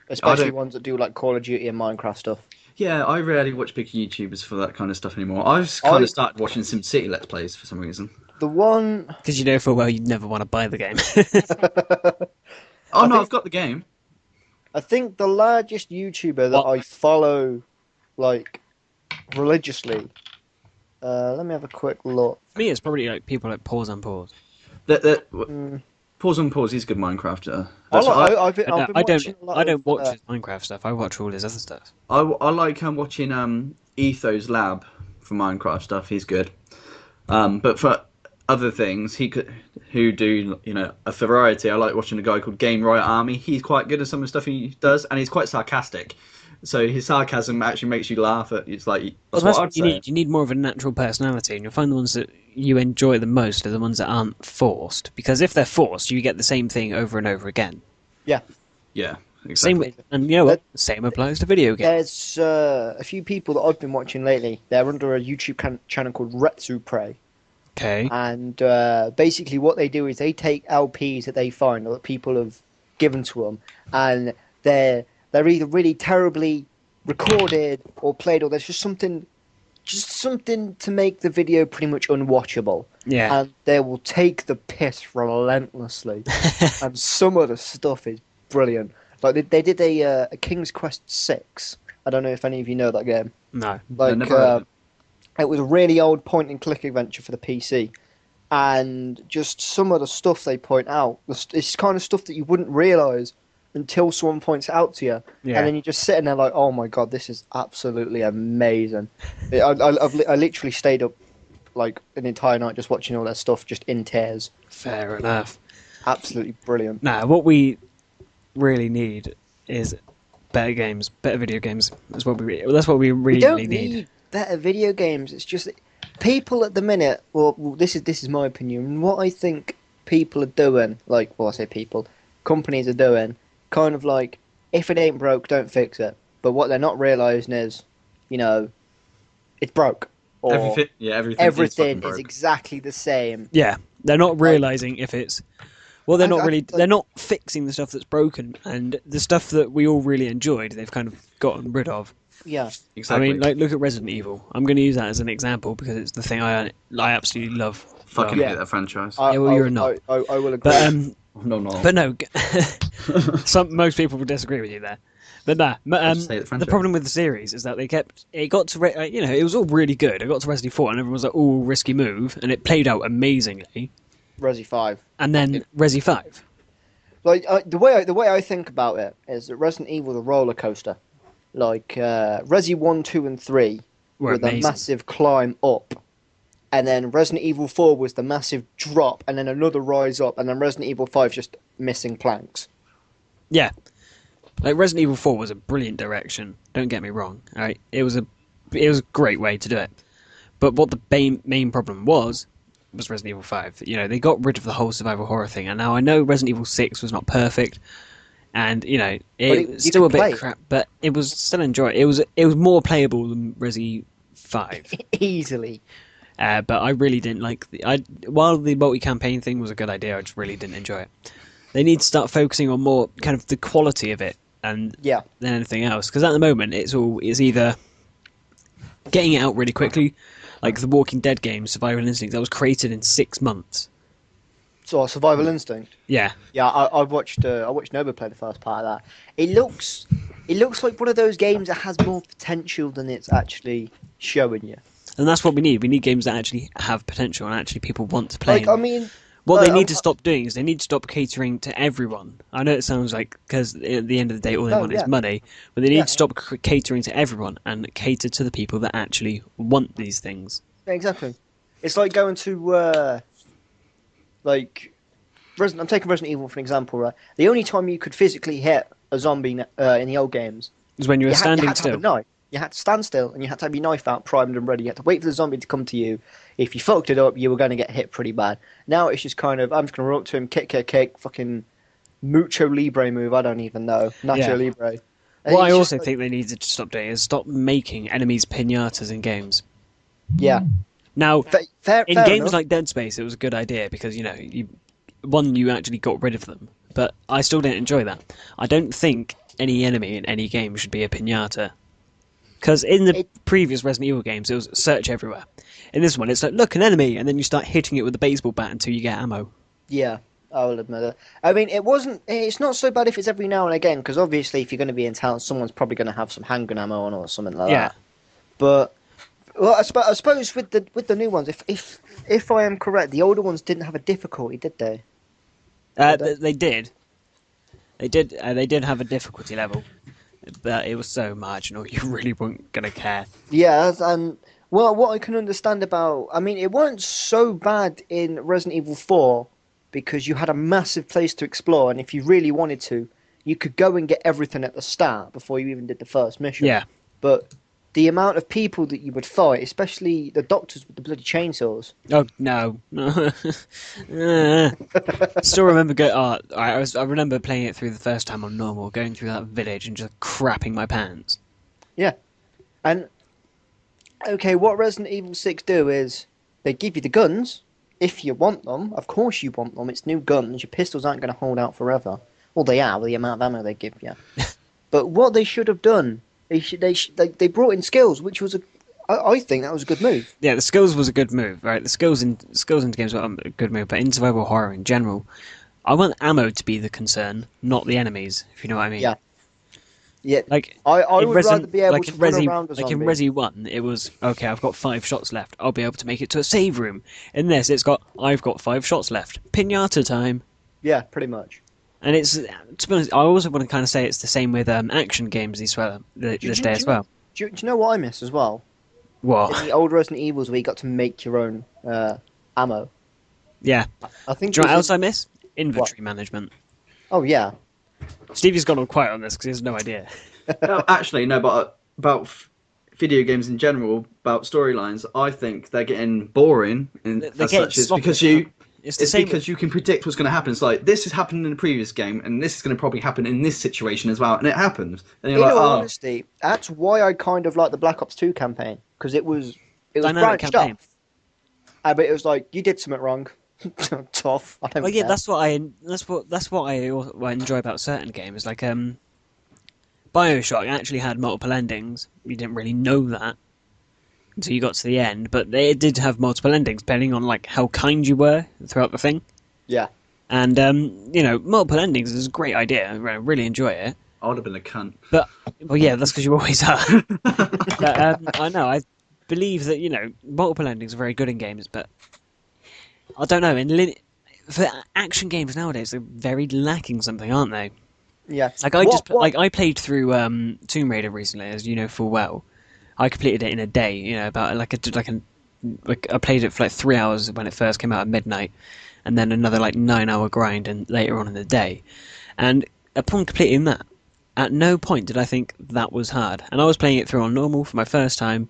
[SPEAKER 1] especially
[SPEAKER 3] don't-
[SPEAKER 1] ones that do like Call of Duty and Minecraft stuff.
[SPEAKER 3] yeah. I rarely watch big YouTubers for that kind of stuff anymore. I've just kind of started watching SimCity Let's Plays for some reason.
[SPEAKER 1] The one.
[SPEAKER 2] Because you know full well you'd never want to buy the game.
[SPEAKER 3] Oh no,
[SPEAKER 1] think-
[SPEAKER 3] I've got the game.
[SPEAKER 1] I think the largest YouTuber that
[SPEAKER 2] What?
[SPEAKER 1] I follow, like, religiously. Let me have a quick look.
[SPEAKER 2] For me, it's probably like people like Pause on Pause.
[SPEAKER 1] Mm.
[SPEAKER 3] Pause on Pause. He's a good Minecrafter.
[SPEAKER 1] I,
[SPEAKER 3] That's what
[SPEAKER 1] I've been
[SPEAKER 2] I
[SPEAKER 1] watching a lot
[SPEAKER 2] don't
[SPEAKER 1] of,
[SPEAKER 2] watch his Minecraft stuff. I watch all his other stuff.
[SPEAKER 3] I like watching Ethos Lab for Minecraft stuff. He's good. But for other things, who do a variety. I like watching a guy called Game Riot Army. He's quite good at some of the stuff he does, and he's quite sarcastic. So his sarcasm actually makes you laugh at. It's like
[SPEAKER 2] Well,
[SPEAKER 3] that's what I'd
[SPEAKER 2] you
[SPEAKER 3] say.
[SPEAKER 2] need. You need more of a natural personality, and you'll find the ones that you enjoy the most are the ones that aren't forced. Because if they're forced, you get the same thing over and over again.
[SPEAKER 1] Yeah.
[SPEAKER 3] Yeah, exactly.
[SPEAKER 2] And you know what? The same applies to video games.
[SPEAKER 1] There's a few people that I've been watching lately. They're under a YouTube channel called Retsu Prey.
[SPEAKER 2] Okay.
[SPEAKER 1] And basically what they do is they take LPs that they find or that people have given to them, and they're either really terribly recorded or played, or there's just something to make the video pretty much unwatchable.
[SPEAKER 2] Yeah.
[SPEAKER 1] And they will take the piss relentlessly. And some of the stuff is brilliant. Like they did a King's Quest 6. I don't know if any of you know that game.
[SPEAKER 2] No.
[SPEAKER 1] Like
[SPEAKER 3] never heard of
[SPEAKER 1] it was a really old point-and-click adventure for the PC, and just some of the stuff they point out, it's kind of stuff that you wouldn't realise until someone points it out to you,
[SPEAKER 2] Yeah.
[SPEAKER 1] and then you're just sitting there like, oh my god, this is absolutely amazing. I literally stayed up like an entire night just watching all their stuff, just in tears.
[SPEAKER 2] Fair enough.
[SPEAKER 1] Absolutely brilliant.
[SPEAKER 2] Now, what we really need is better games, better video games. That's what we
[SPEAKER 1] We
[SPEAKER 2] really
[SPEAKER 1] don't
[SPEAKER 2] need.
[SPEAKER 1] need better video games. It's just that people at the minute. Well, this is my opinion. What I think people are doing, like, well, I say people, companies are doing, kind of like, if it ain't broke, don't fix it. But what they're not realising is, you know, it's broke. Or
[SPEAKER 3] everything
[SPEAKER 1] is exactly the same.
[SPEAKER 2] Yeah, they're not realizing if it's. Well, they're not really.
[SPEAKER 1] I-
[SPEAKER 2] They're not fixing the stuff that's broken, and the stuff that we all really enjoyed, they've kind of gotten rid of.
[SPEAKER 1] Yeah.
[SPEAKER 3] Exactly.
[SPEAKER 2] I mean, like, look at Resident Evil. I'm going to use that as an example because it's the thing I absolutely love.
[SPEAKER 3] fucking
[SPEAKER 1] Yeah.
[SPEAKER 3] hate that franchise.
[SPEAKER 1] I,
[SPEAKER 2] Yeah, well, you're not.
[SPEAKER 1] I will agree.
[SPEAKER 2] But
[SPEAKER 3] no.
[SPEAKER 2] but no, most people will disagree with you there. But nah,
[SPEAKER 3] Just say the
[SPEAKER 2] the
[SPEAKER 3] franchise.
[SPEAKER 2] problem with the series is that it got to it was all really good. It got to Resident Evil 4 and everyone was like, "Oh, risky move," and it played out amazingly.
[SPEAKER 1] Resi 5.
[SPEAKER 2] And then Resi 5.
[SPEAKER 1] Like the way I think about it is that Resident Evil is a roller coaster. Like Resi 1, 2, and 3
[SPEAKER 2] Were
[SPEAKER 1] with a
[SPEAKER 2] amazing.
[SPEAKER 1] massive climb up, and then Resident Evil 4 was the massive drop, and then another rise up, and then Resident Evil 5 just missing planks.
[SPEAKER 2] Yeah. Like Resident Evil 4 was a brilliant direction. Don't get me wrong. All right, it was a great way to do it. But what the main problem was Resident Evil 5. You know, they got rid of the whole survival horror thing, and now I know Resident Evil 6 was not perfect, and you know it was
[SPEAKER 1] you
[SPEAKER 2] still a
[SPEAKER 1] could play
[SPEAKER 2] bit
[SPEAKER 1] it.
[SPEAKER 2] crap, but it was still enjoyable. It was more playable than Resi 5.
[SPEAKER 1] Easily.
[SPEAKER 2] But I really didn't like while the multi-campaign thing was a good idea, I just really didn't enjoy it. They need to start focusing on more kind of the quality of it and
[SPEAKER 1] Yeah.
[SPEAKER 2] than anything else. Because at the moment, it's either getting it out really quickly, like the Walking Dead game, Survival Instinct, that was created in 6 months.
[SPEAKER 1] So Survival Instinct.
[SPEAKER 2] Yeah,
[SPEAKER 1] Yeah, I watched Nova play the first part of that. It looks like one of those games that has more potential than it's actually showing you.
[SPEAKER 2] and that's what we need. We need games that actually have potential and actually people want to play.
[SPEAKER 1] Like, I mean,
[SPEAKER 2] What they
[SPEAKER 1] like,
[SPEAKER 2] need to stop doing is they need to stop catering to everyone. I know it sounds like, because at the end of the day all they want is
[SPEAKER 1] yeah.
[SPEAKER 2] money, but they need
[SPEAKER 1] Yeah.
[SPEAKER 2] to stop catering to everyone and cater to the people that actually want these things.
[SPEAKER 1] yeah, exactly. It's like going to like I'm taking Resident Evil for an example, right? The only time you could physically hit a zombie in the old games,
[SPEAKER 2] Is when you're
[SPEAKER 1] you
[SPEAKER 2] standing
[SPEAKER 1] had to have
[SPEAKER 2] still.
[SPEAKER 1] a knife. You had to stand still, and you had to have your knife out, primed and ready. You had to wait for the zombie to come to you. If you fucked it up, you were going to get hit pretty bad. Now it's just kind of, I'm just going to run up to him, kick, fucking Mucho Libre move. I don't even know. Nacho
[SPEAKER 2] Yeah.
[SPEAKER 1] Libre. And
[SPEAKER 2] What I
[SPEAKER 1] it's
[SPEAKER 2] also
[SPEAKER 1] just
[SPEAKER 2] think they need to stop doing is stop making enemies pinatas in games.
[SPEAKER 1] yeah.
[SPEAKER 2] Now,
[SPEAKER 1] Fair
[SPEAKER 2] in games
[SPEAKER 1] enough.
[SPEAKER 2] like Dead Space, it was a good idea because you actually got rid of them, but I still didn't enjoy that. I don't think any enemy in any game should be a pinata, because in the previous Resident Evil games, it was search everywhere. In this one, it's like look an enemy, and then you start hitting it with a baseball bat until you get ammo.
[SPEAKER 1] Yeah, I will admit it. I mean, it's not so bad if it's every now and again, because obviously if you're going to be in town, someone's probably going to have some handgun ammo on or something like
[SPEAKER 2] Yeah.
[SPEAKER 1] that. But well, I suppose with the new ones, if I am correct, the older ones didn't have a difficulty, did they?
[SPEAKER 2] They did. They did have a difficulty level, but it was so marginal you really weren't gonna care.
[SPEAKER 1] Yeah, and well, what I can understand about, I mean, it weren't so bad in Resident Evil 4 because you had a massive place to explore, and if you really wanted to, you could go and get everything at the start before you even did the first mission.
[SPEAKER 2] Yeah.
[SPEAKER 1] But the amount of people that you would fight, especially the doctors with the bloody chainsaws.
[SPEAKER 2] Oh no. Still remember I remember playing it through the first time on normal, going through that village and just crapping my pants.
[SPEAKER 1] Yeah. And okay, what Resident Evil 6 do is they give you the guns if you want them. Of course you want them. It's new guns. Your pistols aren't going to hold out forever. Well, they are with the amount of ammo they give you. But what they should have done, they brought in skills, which was I think that was a good move.
[SPEAKER 2] Yeah, the skills was a good move, right? The skills in games were a good move, but in survival horror in general, I want ammo to be the concern, not the enemies. If you know what I mean.
[SPEAKER 1] Yeah. Yeah.
[SPEAKER 2] Like
[SPEAKER 1] I would rather be able to run
[SPEAKER 2] Resi,
[SPEAKER 1] around a
[SPEAKER 2] like
[SPEAKER 1] zombie.
[SPEAKER 2] in Resi 1, it was okay. I've got 5 shots left. I'll be able to make it to a save room. In this, I've got 5 shots left. Pinata time.
[SPEAKER 1] Yeah, pretty much.
[SPEAKER 2] And it's, to be honest, I also want to kind of say it's the same with action games this day as well.
[SPEAKER 1] Do you know what I miss as well?
[SPEAKER 2] What?
[SPEAKER 1] In the old Resident Evils, where you got to make your own ammo.
[SPEAKER 2] Yeah.
[SPEAKER 1] I think.
[SPEAKER 2] Do you know what
[SPEAKER 1] it
[SPEAKER 2] else
[SPEAKER 1] was
[SPEAKER 2] I miss? Inventory management.
[SPEAKER 1] Oh yeah.
[SPEAKER 2] Stevie's gone all quiet on this because he has no idea.
[SPEAKER 3] No, actually, no, but about video games in general, about storylines, I think they're getting boring. And
[SPEAKER 2] They're
[SPEAKER 3] as
[SPEAKER 2] getting
[SPEAKER 3] such, it's
[SPEAKER 2] sloppy.
[SPEAKER 3] because
[SPEAKER 2] It's the same.
[SPEAKER 3] because you can predict what's going to happen. It's like this has happened in the previous game, and this is going to probably happen in this situation as well, and it happens. And you're
[SPEAKER 1] In
[SPEAKER 3] like,
[SPEAKER 1] all
[SPEAKER 3] oh,
[SPEAKER 1] honesty, that's why I kind of like the Black Ops 2 campaign, because it was
[SPEAKER 2] Dynamic
[SPEAKER 1] branched
[SPEAKER 2] campaign.
[SPEAKER 1] off. But it was like you did something wrong. Tough. I don't
[SPEAKER 2] Well, yeah,
[SPEAKER 1] care.
[SPEAKER 2] that's what I enjoy about certain games. Like BioShock actually had multiple endings. You didn't really know that until you got to the end, but it did have multiple endings depending on like how kind you were throughout the thing.
[SPEAKER 1] Yeah.
[SPEAKER 2] And multiple endings is a great idea. I really enjoy it.
[SPEAKER 3] I would have been a cunt.
[SPEAKER 2] But well, yeah, that's because you always are. But, I know. I believe that multiple endings are very good in games, but I don't know. For action games nowadays, they're very lacking something, aren't they?
[SPEAKER 1] Yeah.
[SPEAKER 2] Like I played through Tomb Raider recently, as you know full well. I completed it in a day. About I played it for like 3 hours when it first came out at midnight, and then another like 9-hour grind and later on in the day. And upon completing that, at no point did I think that was hard. And I was playing it through on normal for my first time.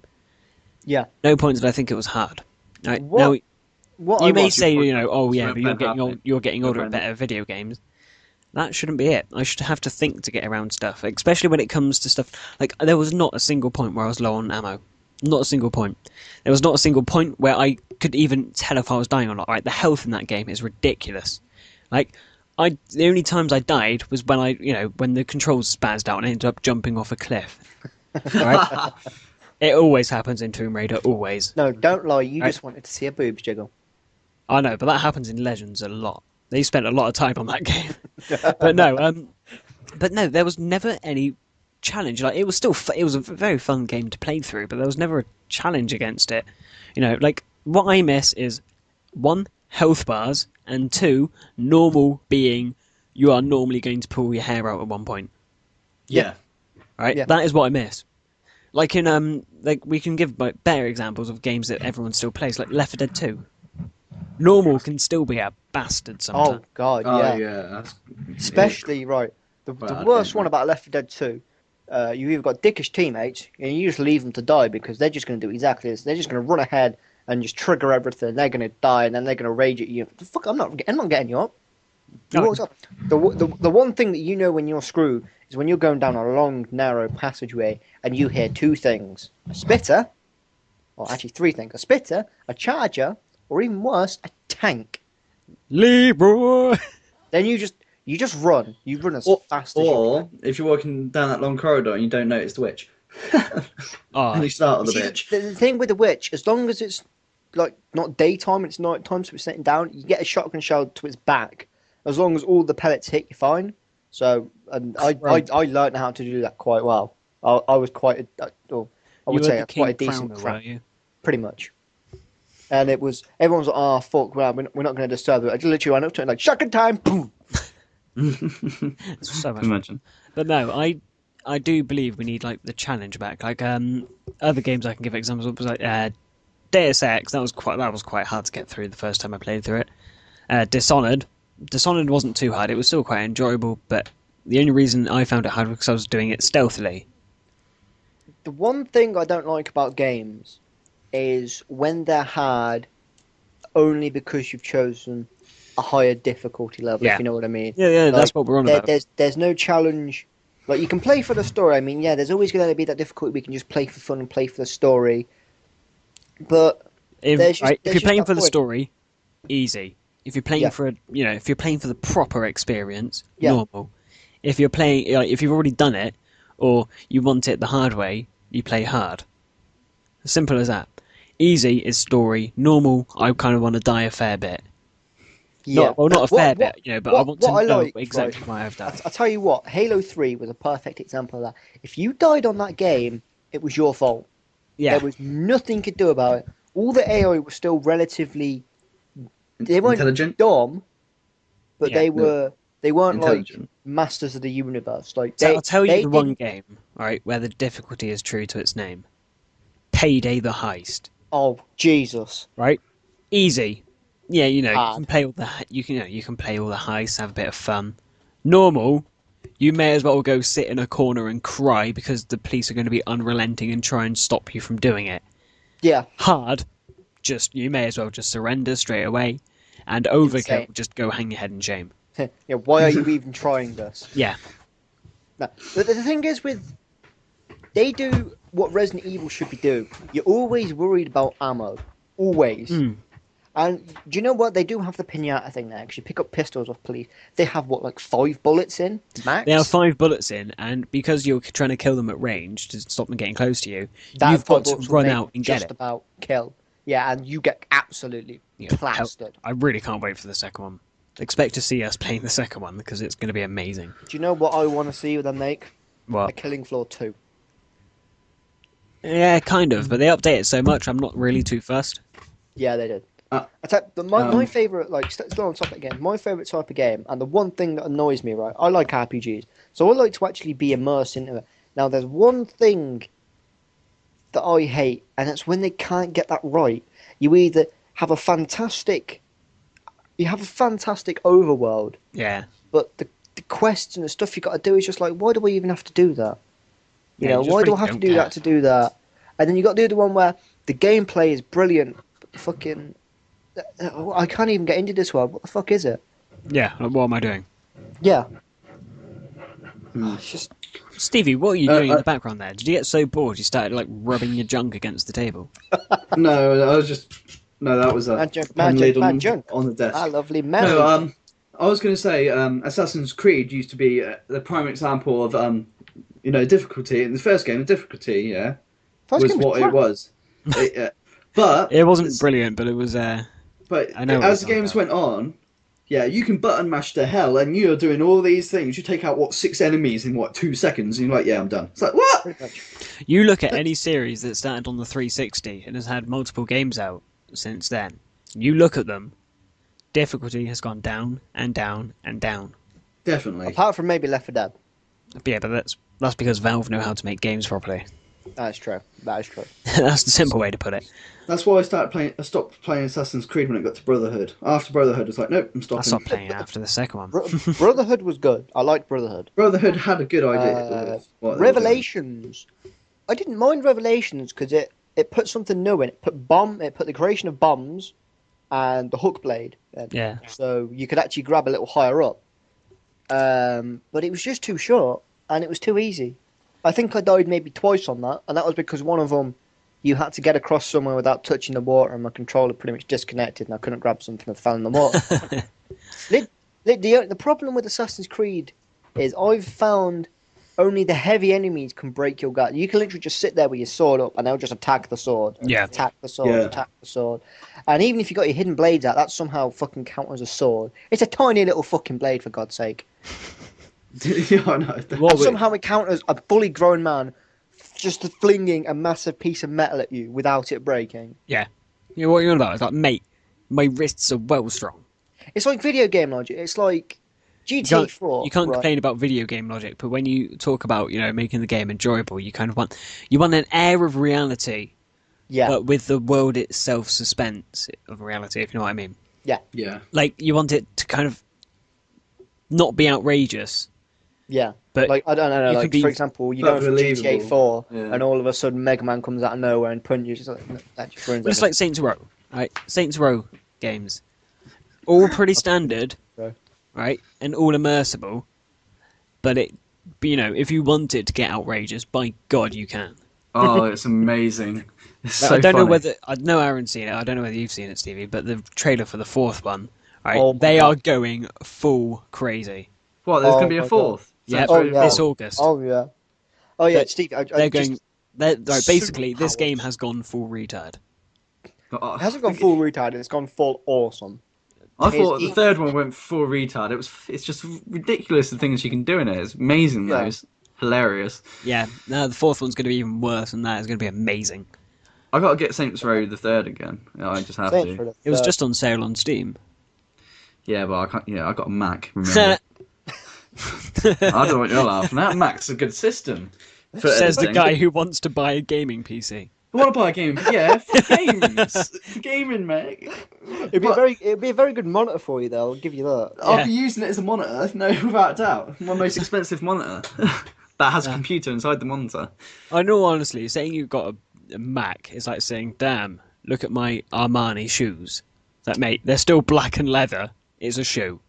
[SPEAKER 1] Yeah.
[SPEAKER 2] No point did I think it was hard. Right,
[SPEAKER 1] What-
[SPEAKER 2] now,
[SPEAKER 1] What
[SPEAKER 2] you
[SPEAKER 1] I
[SPEAKER 2] may
[SPEAKER 1] want-
[SPEAKER 2] say, oh yeah,
[SPEAKER 3] Smoke
[SPEAKER 2] but you're
[SPEAKER 3] Ben
[SPEAKER 2] getting
[SPEAKER 3] Hartley.
[SPEAKER 2] you're getting older at better video games. That shouldn't be it. I should have to think to get around stuff, especially when it comes to stuff like there was not a single point where I was low on ammo. Not a single point. There was not a single point where I could even tell if I was dying or not. Right, the health in that game is ridiculous. Like, the only times I died was when when the controls spazzed out and I ended up jumping off a cliff. Right? It always happens in Tomb Raider, always.
[SPEAKER 1] No, don't lie. You
[SPEAKER 2] Right.
[SPEAKER 1] just wanted to see a boobs jiggle.
[SPEAKER 2] I know, but that happens in Legends a lot. They spent a lot of time on that game. But no, there was never any challenge. Like, it was still it was a very fun game to play through, but there was never a challenge against it. Like, what I miss is 1, health bars, and 2, normal being you are normally going to pull your hair out at one point.
[SPEAKER 3] yeah.
[SPEAKER 2] Right?
[SPEAKER 1] Yeah.
[SPEAKER 2] That is what I miss. Like in we can give better examples of games that everyone still plays, like Left 4 Dead 2. Normal can still be a bastard sometimes.
[SPEAKER 1] Oh God,
[SPEAKER 3] Oh
[SPEAKER 1] yeah.
[SPEAKER 3] yeah. That's,
[SPEAKER 1] Especially right. The
[SPEAKER 3] Bad
[SPEAKER 1] worst
[SPEAKER 3] game,
[SPEAKER 1] one
[SPEAKER 3] right.
[SPEAKER 1] about Left 4 Dead 2. You've either got dickish teammates, and you just leave them to die because they're just going to do exactly this. They're just going to run ahead and just trigger everything. They're going to die, and then they're going to rage at you. Fuck! I'm not getting you up. You
[SPEAKER 2] No.
[SPEAKER 1] walks up. The one thing that you know when you're screwed is when you're going down a long, narrow passageway and you hear 2 things: a spitter, or actually 3 things: a spitter, a charger, or even worse, a tank.
[SPEAKER 2] Leroy!
[SPEAKER 1] Then you just run. You run as fast as you
[SPEAKER 3] or if you're walking down that long corridor and you don't notice the witch,
[SPEAKER 2] Oh,
[SPEAKER 3] and you start with
[SPEAKER 1] See,
[SPEAKER 3] the bitch.
[SPEAKER 1] the thing with the witch, as long as it's like not daytime, it's night time, so it's sitting down, you get a shotgun shell to its back. As long as all the pellets hit, you're fine. So, and I learned how to do that quite well. I was quite, I would say, quite a decent
[SPEAKER 2] Crowner,
[SPEAKER 1] crack,
[SPEAKER 2] were you?
[SPEAKER 1] pretty much. And it was everyone was like, "Oh fuck, well, we're not going to disturb it." I just literally went up to it like, "Shotgun time!" Boom.
[SPEAKER 2] It's so much fun.
[SPEAKER 3] Imagine.
[SPEAKER 2] But no, I do believe we need like the challenge back. Like other games I can give examples of was like Deus Ex. That was quite hard to get through the first time I played through it. Dishonored wasn't too hard. It was still quite enjoyable, but The only reason I found it hard was because I was doing it stealthily.
[SPEAKER 1] The one thing I don't like about games is when they're hard only because you've chosen a higher difficulty level,
[SPEAKER 2] Yeah.
[SPEAKER 1] if you know what I mean.
[SPEAKER 2] Yeah, that's
[SPEAKER 1] Like,
[SPEAKER 2] what we're on about.
[SPEAKER 1] There's no challenge. Like, you can play for the story. I mean, yeah, there's always going to be that difficulty. We can just play for fun and play for the story. But
[SPEAKER 2] If
[SPEAKER 1] there's just-
[SPEAKER 2] right, if
[SPEAKER 1] there's
[SPEAKER 2] you're
[SPEAKER 1] just
[SPEAKER 2] playing
[SPEAKER 1] that
[SPEAKER 2] for the
[SPEAKER 1] point.
[SPEAKER 2] story, easy. If you're playing
[SPEAKER 1] Yeah.
[SPEAKER 2] for if you're playing for the proper experience,
[SPEAKER 1] Yeah.
[SPEAKER 2] normal. If you're playing, like, if you've already done it, or you want it the hard way, you play hard. Simple as that. Easy is story. Normal, I kind of want to die a fair bit.
[SPEAKER 1] yeah,
[SPEAKER 2] Not a fair bit, but I
[SPEAKER 1] what-
[SPEAKER 2] want to
[SPEAKER 1] what I
[SPEAKER 2] know
[SPEAKER 1] like,
[SPEAKER 2] exactly
[SPEAKER 1] right,
[SPEAKER 2] why I've done.
[SPEAKER 1] I'll tell you what, Halo 3 was a perfect example of that. If you died on that game, it was your fault.
[SPEAKER 2] Yeah,
[SPEAKER 1] There was nothing you could do about it. All the AI was still relatively. They weren't
[SPEAKER 3] Intelligent?
[SPEAKER 1] dumb, but
[SPEAKER 2] Yeah.
[SPEAKER 1] they weren't like
[SPEAKER 3] Intelligent.
[SPEAKER 1] masters of the universe. Like
[SPEAKER 2] so
[SPEAKER 1] they,
[SPEAKER 2] I'll tell you
[SPEAKER 1] they
[SPEAKER 2] the one
[SPEAKER 1] didn't-
[SPEAKER 2] game, right, where the difficulty is true to its name. Payday the Heist.
[SPEAKER 1] Oh Jesus!
[SPEAKER 2] Right? Easy. Yeah, you
[SPEAKER 1] Hard.
[SPEAKER 2] can play all the you can play all the heists, have a bit of fun. Normal, you may as well go sit in a corner and cry because the police are going to be unrelenting and try and stop you from doing it.
[SPEAKER 1] Yeah,
[SPEAKER 2] Hard, just you may as well just surrender straight away, and overkill,
[SPEAKER 1] Insane.
[SPEAKER 2] just go hang your head in shame.
[SPEAKER 1] yeah. Why are you even trying this?
[SPEAKER 2] Yeah,
[SPEAKER 1] No. But the thing is, they do what Resident Evil should be doing. You're always worried about ammo, always.
[SPEAKER 2] Mm.
[SPEAKER 1] And do you know what? They do have the pinata thing there, because you pick up pistols off police. They have, what, like 5 bullets in, max?
[SPEAKER 2] they have 5 bullets in, and because you're trying to kill them at range to stop them getting close to you,
[SPEAKER 1] That
[SPEAKER 2] you've
[SPEAKER 1] 5
[SPEAKER 2] got to
[SPEAKER 1] bullets will
[SPEAKER 2] run
[SPEAKER 1] make
[SPEAKER 2] out and get
[SPEAKER 1] just
[SPEAKER 2] it.
[SPEAKER 1] about kill. Yeah, and you get absolutely
[SPEAKER 2] Yeah,
[SPEAKER 1] plastered.
[SPEAKER 2] I really can't wait for the second one. Expect to see us playing the second one because it's going to be amazing.
[SPEAKER 1] Do you know what I want to see them make? A
[SPEAKER 2] What?
[SPEAKER 1] Killing Floor 2.
[SPEAKER 2] Yeah, kind of, but they update it so much. I'm not really too fussed.
[SPEAKER 1] Yeah, they did.
[SPEAKER 3] Uh,
[SPEAKER 1] My favourite, like, still on topic again, my favourite type of game, and the one thing that annoys me, right, I like RPGs, so I like to actually be immersed into it. Now, there's one thing that I hate, and it's when they can't get that right. You either have a fantastic overworld,
[SPEAKER 2] Yeah,
[SPEAKER 1] but the quests and the stuff you got to do is just like, why do I even have to do that? You
[SPEAKER 2] Yeah,
[SPEAKER 1] know,
[SPEAKER 2] you just
[SPEAKER 1] why do I
[SPEAKER 2] really
[SPEAKER 1] have to
[SPEAKER 2] don't
[SPEAKER 1] do
[SPEAKER 2] care.
[SPEAKER 1] that to do that? And then you got to do the one where the gameplay is brilliant, but the fucking I can't even get into this world. What the fuck is it?
[SPEAKER 2] yeah. Like, what am I doing,
[SPEAKER 1] Yeah.
[SPEAKER 3] Hmm.
[SPEAKER 1] It's just
[SPEAKER 2] Stevie? What are you doing in
[SPEAKER 3] I-
[SPEAKER 2] the background there? Did you get so bored you started like rubbing your junk against the table?
[SPEAKER 3] No, I was just. No, that was a
[SPEAKER 1] Magic,
[SPEAKER 3] pen
[SPEAKER 1] magic,
[SPEAKER 3] lid on,
[SPEAKER 1] magic.
[SPEAKER 3] on the desk.
[SPEAKER 1] a lovely memory.
[SPEAKER 3] No, I was going to say Assassin's Creed used to be the prime example of difficulty in the first game. The difficulty, yeah,
[SPEAKER 1] First
[SPEAKER 3] was
[SPEAKER 1] game
[SPEAKER 3] what
[SPEAKER 1] crap.
[SPEAKER 3] it was. But
[SPEAKER 2] It wasn't brilliant, but it was.
[SPEAKER 3] But
[SPEAKER 2] I know what
[SPEAKER 3] as
[SPEAKER 2] it's
[SPEAKER 3] the games
[SPEAKER 2] about.
[SPEAKER 3] went on, yeah, you can button mash to hell, and you're doing all these things. You take out 6 enemies in 2 seconds, and you're like, yeah, I'm done. It's like what?
[SPEAKER 1] Pretty much.
[SPEAKER 2] You look at any series that started on the 360 and has had multiple games out since then. You look at them, difficulty has gone down and down and down.
[SPEAKER 3] Definitely.
[SPEAKER 1] Apart from maybe Left 4 Dead.
[SPEAKER 2] But yeah, but that's because Valve know how to make games properly.
[SPEAKER 1] That is true. That is true.
[SPEAKER 2] That's the simple way to put it.
[SPEAKER 3] That's why I stopped playing Assassin's Creed when it got to Brotherhood. After Brotherhood, it's like, nope, I'm
[SPEAKER 2] I
[SPEAKER 3] stopping.
[SPEAKER 2] stopped playing it after the second one.
[SPEAKER 1] Brotherhood was good. I liked Brotherhood.
[SPEAKER 3] Brotherhood had a good idea. of what they were doing.
[SPEAKER 1] Revelations. I didn't mind Revelations because it put something new in. It put the creation of bombs and the hook blade.
[SPEAKER 2] Yeah.
[SPEAKER 1] So you could actually grab a little higher up. But it was just too short and it was too easy. I think I died maybe twice on that, and that was because one of them you had to get across somewhere without touching the water, and my controller pretty much disconnected, and I couldn't grab something that fell in the water. The problem with Assassin's Creed is I've found only the heavy enemies can break your guard. You can literally just sit there with your sword up, and they'll just attack the sword.
[SPEAKER 2] Yeah.
[SPEAKER 1] Attack the sword,
[SPEAKER 3] Yeah.
[SPEAKER 1] attack the sword. And even if you got your hidden blades out, that somehow fucking counts as a sword. It's a tiny little fucking blade, for God's sake.
[SPEAKER 3] Yeah, I know.
[SPEAKER 2] What
[SPEAKER 1] And
[SPEAKER 2] we-
[SPEAKER 1] somehow it counts as a fully grown man just flinging a massive piece of metal at you without it breaking.
[SPEAKER 2] Yeah. You know what you're on about? It's like, mate, my wrists are well strong.
[SPEAKER 1] It's like video game logic. It's like GTA 4.
[SPEAKER 2] You can't
[SPEAKER 1] right?
[SPEAKER 2] complain about video game logic, but when you talk about, making the game enjoyable, you kind of want an air of reality,
[SPEAKER 1] Yeah,
[SPEAKER 2] but with the world itself suspense of reality, if you know what I mean.
[SPEAKER 3] Yeah.
[SPEAKER 2] Like, you want it to kind of not be outrageous,
[SPEAKER 1] Yeah.
[SPEAKER 2] But
[SPEAKER 1] Like, I don't know,
[SPEAKER 2] you
[SPEAKER 1] like,
[SPEAKER 2] could be-
[SPEAKER 1] for example, you
[SPEAKER 3] That's
[SPEAKER 1] go from GTA
[SPEAKER 3] believable.
[SPEAKER 1] 4
[SPEAKER 3] Yeah.
[SPEAKER 1] and all of a sudden Mega Man comes out of nowhere and punches. Like, no, that just ruins
[SPEAKER 2] Well, it's
[SPEAKER 1] everything.
[SPEAKER 2] like Saints Row, right? Saints Row games, all pretty standard,
[SPEAKER 1] Right.
[SPEAKER 2] right, and all immersible. But if you want it to get outrageous, by God, you can.
[SPEAKER 3] Oh, it's amazing. It's
[SPEAKER 2] Like,
[SPEAKER 3] so
[SPEAKER 2] I don't know
[SPEAKER 3] funny.
[SPEAKER 2] whether I know Aaron's seen it. I don't know whether you've seen it, Stevie. But the trailer for the fourth one, right?
[SPEAKER 1] Oh my
[SPEAKER 2] They
[SPEAKER 1] God.
[SPEAKER 2] are going full crazy.
[SPEAKER 3] What? There's
[SPEAKER 1] Oh
[SPEAKER 3] gonna be a
[SPEAKER 1] my
[SPEAKER 3] fourth.
[SPEAKER 2] Yeah,
[SPEAKER 3] Saints Row
[SPEAKER 1] yeah.
[SPEAKER 2] this
[SPEAKER 3] four?
[SPEAKER 2] August.
[SPEAKER 1] Oh, yeah. Oh, yeah,
[SPEAKER 2] But
[SPEAKER 1] Steve,
[SPEAKER 2] They're going. Right, basically, this
[SPEAKER 1] superpowers.
[SPEAKER 2] game has gone full retard.
[SPEAKER 3] Oh,
[SPEAKER 1] It hasn't gone full retard, it's gone full awesome.
[SPEAKER 3] I thought the
[SPEAKER 1] He's-
[SPEAKER 3] third one went full retard. It's just ridiculous the things you can do in it. It's amazing
[SPEAKER 1] Yeah.
[SPEAKER 3] though. It's hilarious.
[SPEAKER 2] Yeah, now the fourth one's going to be even worse, and that is going to be amazing.
[SPEAKER 3] I got to get Saints Row the third again. Yeah, I just have
[SPEAKER 1] Saints
[SPEAKER 3] to.
[SPEAKER 1] for the
[SPEAKER 2] It was
[SPEAKER 1] third.
[SPEAKER 2] just on sale on Steam.
[SPEAKER 3] Yeah, but I can't. Yeah, I got a Mac. Remember? I don't know what you're laughing at. Mac's a good system. For
[SPEAKER 2] Says the
[SPEAKER 3] editing.
[SPEAKER 2] guy who wants to buy a gaming PC.
[SPEAKER 3] I want to buy a game. Yeah, for games, for gaming, mate.
[SPEAKER 1] It'd be a very good monitor for you, though. I'll give you that.
[SPEAKER 3] I'll
[SPEAKER 2] Yeah.
[SPEAKER 3] be using it as a monitor. No, without a doubt. My most expensive monitor that has a computer inside the monitor.
[SPEAKER 2] I know, honestly, saying you've got a Mac is like saying, "Damn, look at my Armani shoes." It's like, mate, they're still black and leather. It's a shoe,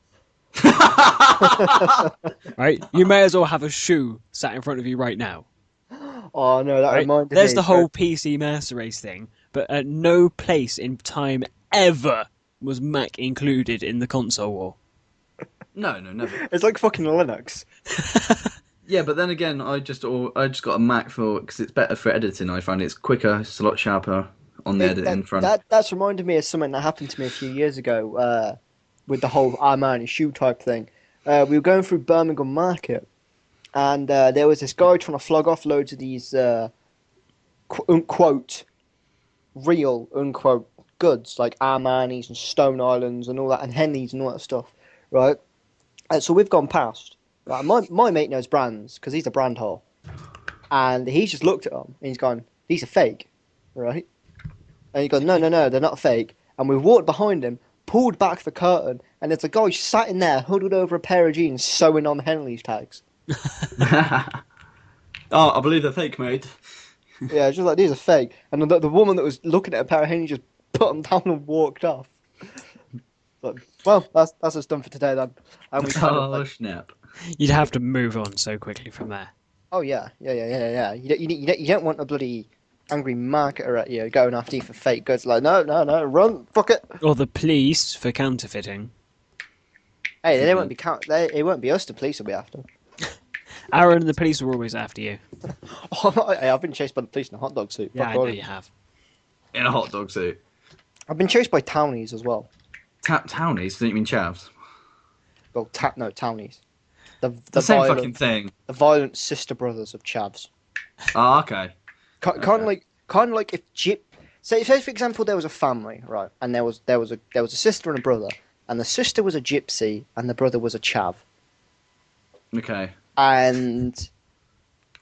[SPEAKER 2] right? You may as well have a shoe sat in front of you right now.
[SPEAKER 1] Oh no, that
[SPEAKER 2] Right?
[SPEAKER 1] reminded
[SPEAKER 2] There's
[SPEAKER 1] me.
[SPEAKER 2] the whole PC Master Race thing, but at no place in time ever was Mac included in the console war.
[SPEAKER 3] No, never.
[SPEAKER 1] It's like fucking Linux.
[SPEAKER 3] Yeah, but then again, I just got a Mac because it's better for editing. I find it's quicker, it's a lot sharper on the editing front.
[SPEAKER 1] That's reminded me of something that happened to me a few years ago with the whole Armani shoe type thing. We were going through Birmingham Market, and there was this guy trying to flog off loads of these unquote real unquote goods like Armani's and Stone Islands and all that, and Henleys and all that stuff, right? And so we've gone past. Right, my mate knows brands because he's a brand whore, and he's just looked at them and he's gone, "These are fake," right? And he goes, "No, they're not fake." And we walked behind him, pulled back the curtain, and there's a guy sat in there, huddled over a pair of jeans, sewing on Henley's tags.
[SPEAKER 3] Oh, I believe they're fake, mate.
[SPEAKER 1] Yeah, it's just like, these are fake. And the woman that was looking at a pair of Henleys just put them down and walked off. But, well, that's us done for today then. And we kind of
[SPEAKER 3] Oh,
[SPEAKER 1] like,
[SPEAKER 3] snap.
[SPEAKER 2] You'd have to move on so quickly from there.
[SPEAKER 1] oh yeah. You don't want a bloody angry marketer at you going after you for fake goods. Like, no, run, fuck it.
[SPEAKER 2] Or the police for counterfeiting.
[SPEAKER 1] Hey, they won't be it won't be us the police will be after.
[SPEAKER 2] Aaron and the police were always after you.
[SPEAKER 1] Hey, I've been chased by the police in a hot dog suit.
[SPEAKER 2] Yeah,
[SPEAKER 1] Fuck
[SPEAKER 2] I know
[SPEAKER 1] all of
[SPEAKER 2] you
[SPEAKER 1] you.
[SPEAKER 2] have.
[SPEAKER 3] In a hot dog suit.
[SPEAKER 1] I've been chased by townies as well.
[SPEAKER 3] Townies? Don't you mean chavs?
[SPEAKER 1] Well, townies.
[SPEAKER 3] The same
[SPEAKER 1] violent,
[SPEAKER 3] fucking thing.
[SPEAKER 1] the violent sister brothers of chavs.
[SPEAKER 3] Oh, okay.
[SPEAKER 1] Kind of like if say for example there was a family, right, and there was a sister and a brother, and the sister was a gypsy and the brother was a chav,
[SPEAKER 3] Okay.
[SPEAKER 1] and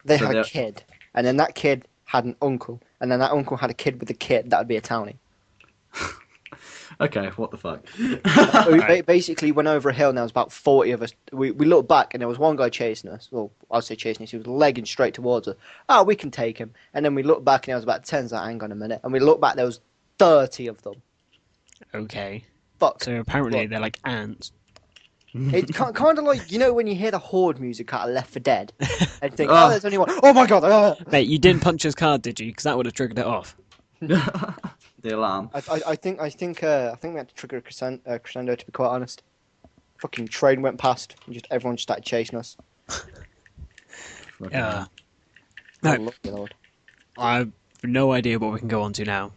[SPEAKER 1] they
[SPEAKER 3] So
[SPEAKER 1] had a
[SPEAKER 3] they're-
[SPEAKER 1] kid, and then that kid had an uncle, and then that uncle had a kid with a kid. That would be a townie.
[SPEAKER 3] Okay, what the fuck?
[SPEAKER 1] So we basically went over a hill, and there was about 40 of us. We looked back, and there was one guy chasing us. Well, I'd say chasing us. He was legging straight towards us. Oh, we can take him. And then we looked back, and there was about 10. So hang on a minute. And we looked back, there was 30 of them.
[SPEAKER 2] Okay.
[SPEAKER 1] Fuck.
[SPEAKER 2] So apparently
[SPEAKER 1] What?
[SPEAKER 2] they're like ants.
[SPEAKER 1] It's kind of like, when you hear the horde music out of Left 4 Dead, and think,
[SPEAKER 3] Oh.
[SPEAKER 1] oh, there's only one. Oh my god!
[SPEAKER 2] Mate, you didn't punch his card, did you? Because that would have triggered it off.
[SPEAKER 3] The alarm.
[SPEAKER 1] I think we had to trigger a crescendo, to be quite honest. Fucking train went past, and just everyone just started chasing us.
[SPEAKER 2] Yeah.
[SPEAKER 1] Oh,
[SPEAKER 2] No.
[SPEAKER 1] Lord, Lord.
[SPEAKER 2] I've no idea what we can go on to now.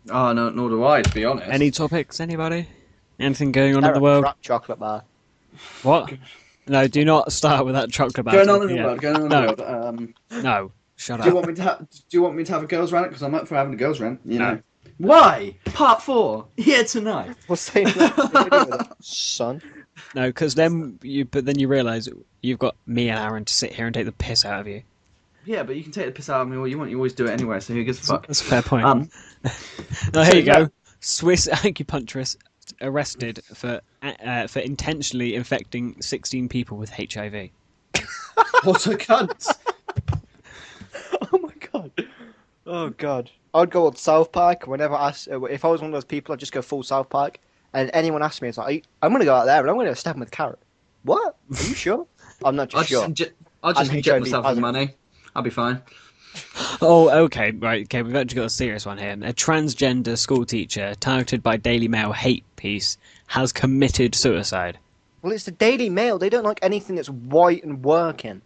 [SPEAKER 3] Oh, no, nor do I, to be honest.
[SPEAKER 2] Any topics? Anybody? Anything going on in the
[SPEAKER 1] Terror
[SPEAKER 2] world?
[SPEAKER 1] crap chocolate bar.
[SPEAKER 2] What? No, do not start with that chocolate bar.
[SPEAKER 3] Going on in the
[SPEAKER 2] Yeah.
[SPEAKER 3] world, going on in
[SPEAKER 2] No.
[SPEAKER 3] the world.
[SPEAKER 2] No, shut
[SPEAKER 3] Do you
[SPEAKER 2] up.
[SPEAKER 3] want me to have? Do you want me to have a girls' rant? Because I'm up for having a girls' rant. You
[SPEAKER 2] No.
[SPEAKER 3] know. Why? Part 4 here tonight.
[SPEAKER 1] What's saying that? Son?
[SPEAKER 2] No, because then you realise you've got me and Aaron to sit here and take the piss out of you.
[SPEAKER 3] Yeah, but you can take the piss out of me all you want. You always do it anyway. So who gives a fuck?
[SPEAKER 2] That's a fair point.
[SPEAKER 3] So,
[SPEAKER 2] Here you
[SPEAKER 3] yeah.
[SPEAKER 2] go. Swiss acupuncturist arrested for intentionally infecting 16 people with HIV.
[SPEAKER 3] What a cunt!
[SPEAKER 1] Oh my god. Oh god. I'd go on South Park whenever if I was one of those people, I'd just go full South Park. And anyone asks me, it's like, I'm going to go out there and I'm going to stab him with a carrot. What? Are you sure? I'm not
[SPEAKER 3] I'll
[SPEAKER 1] just sure.
[SPEAKER 3] I'll just
[SPEAKER 1] I'm
[SPEAKER 3] inject
[SPEAKER 1] HIV
[SPEAKER 3] myself with
[SPEAKER 1] positive.
[SPEAKER 3] money. I'll be fine.
[SPEAKER 2] Oh, okay, right, okay, we've actually got a serious one here. A transgender school teacher, targeted by Daily Mail hate piece, has committed suicide.
[SPEAKER 1] Well, it's the Daily Mail. They don't like anything that's white and working.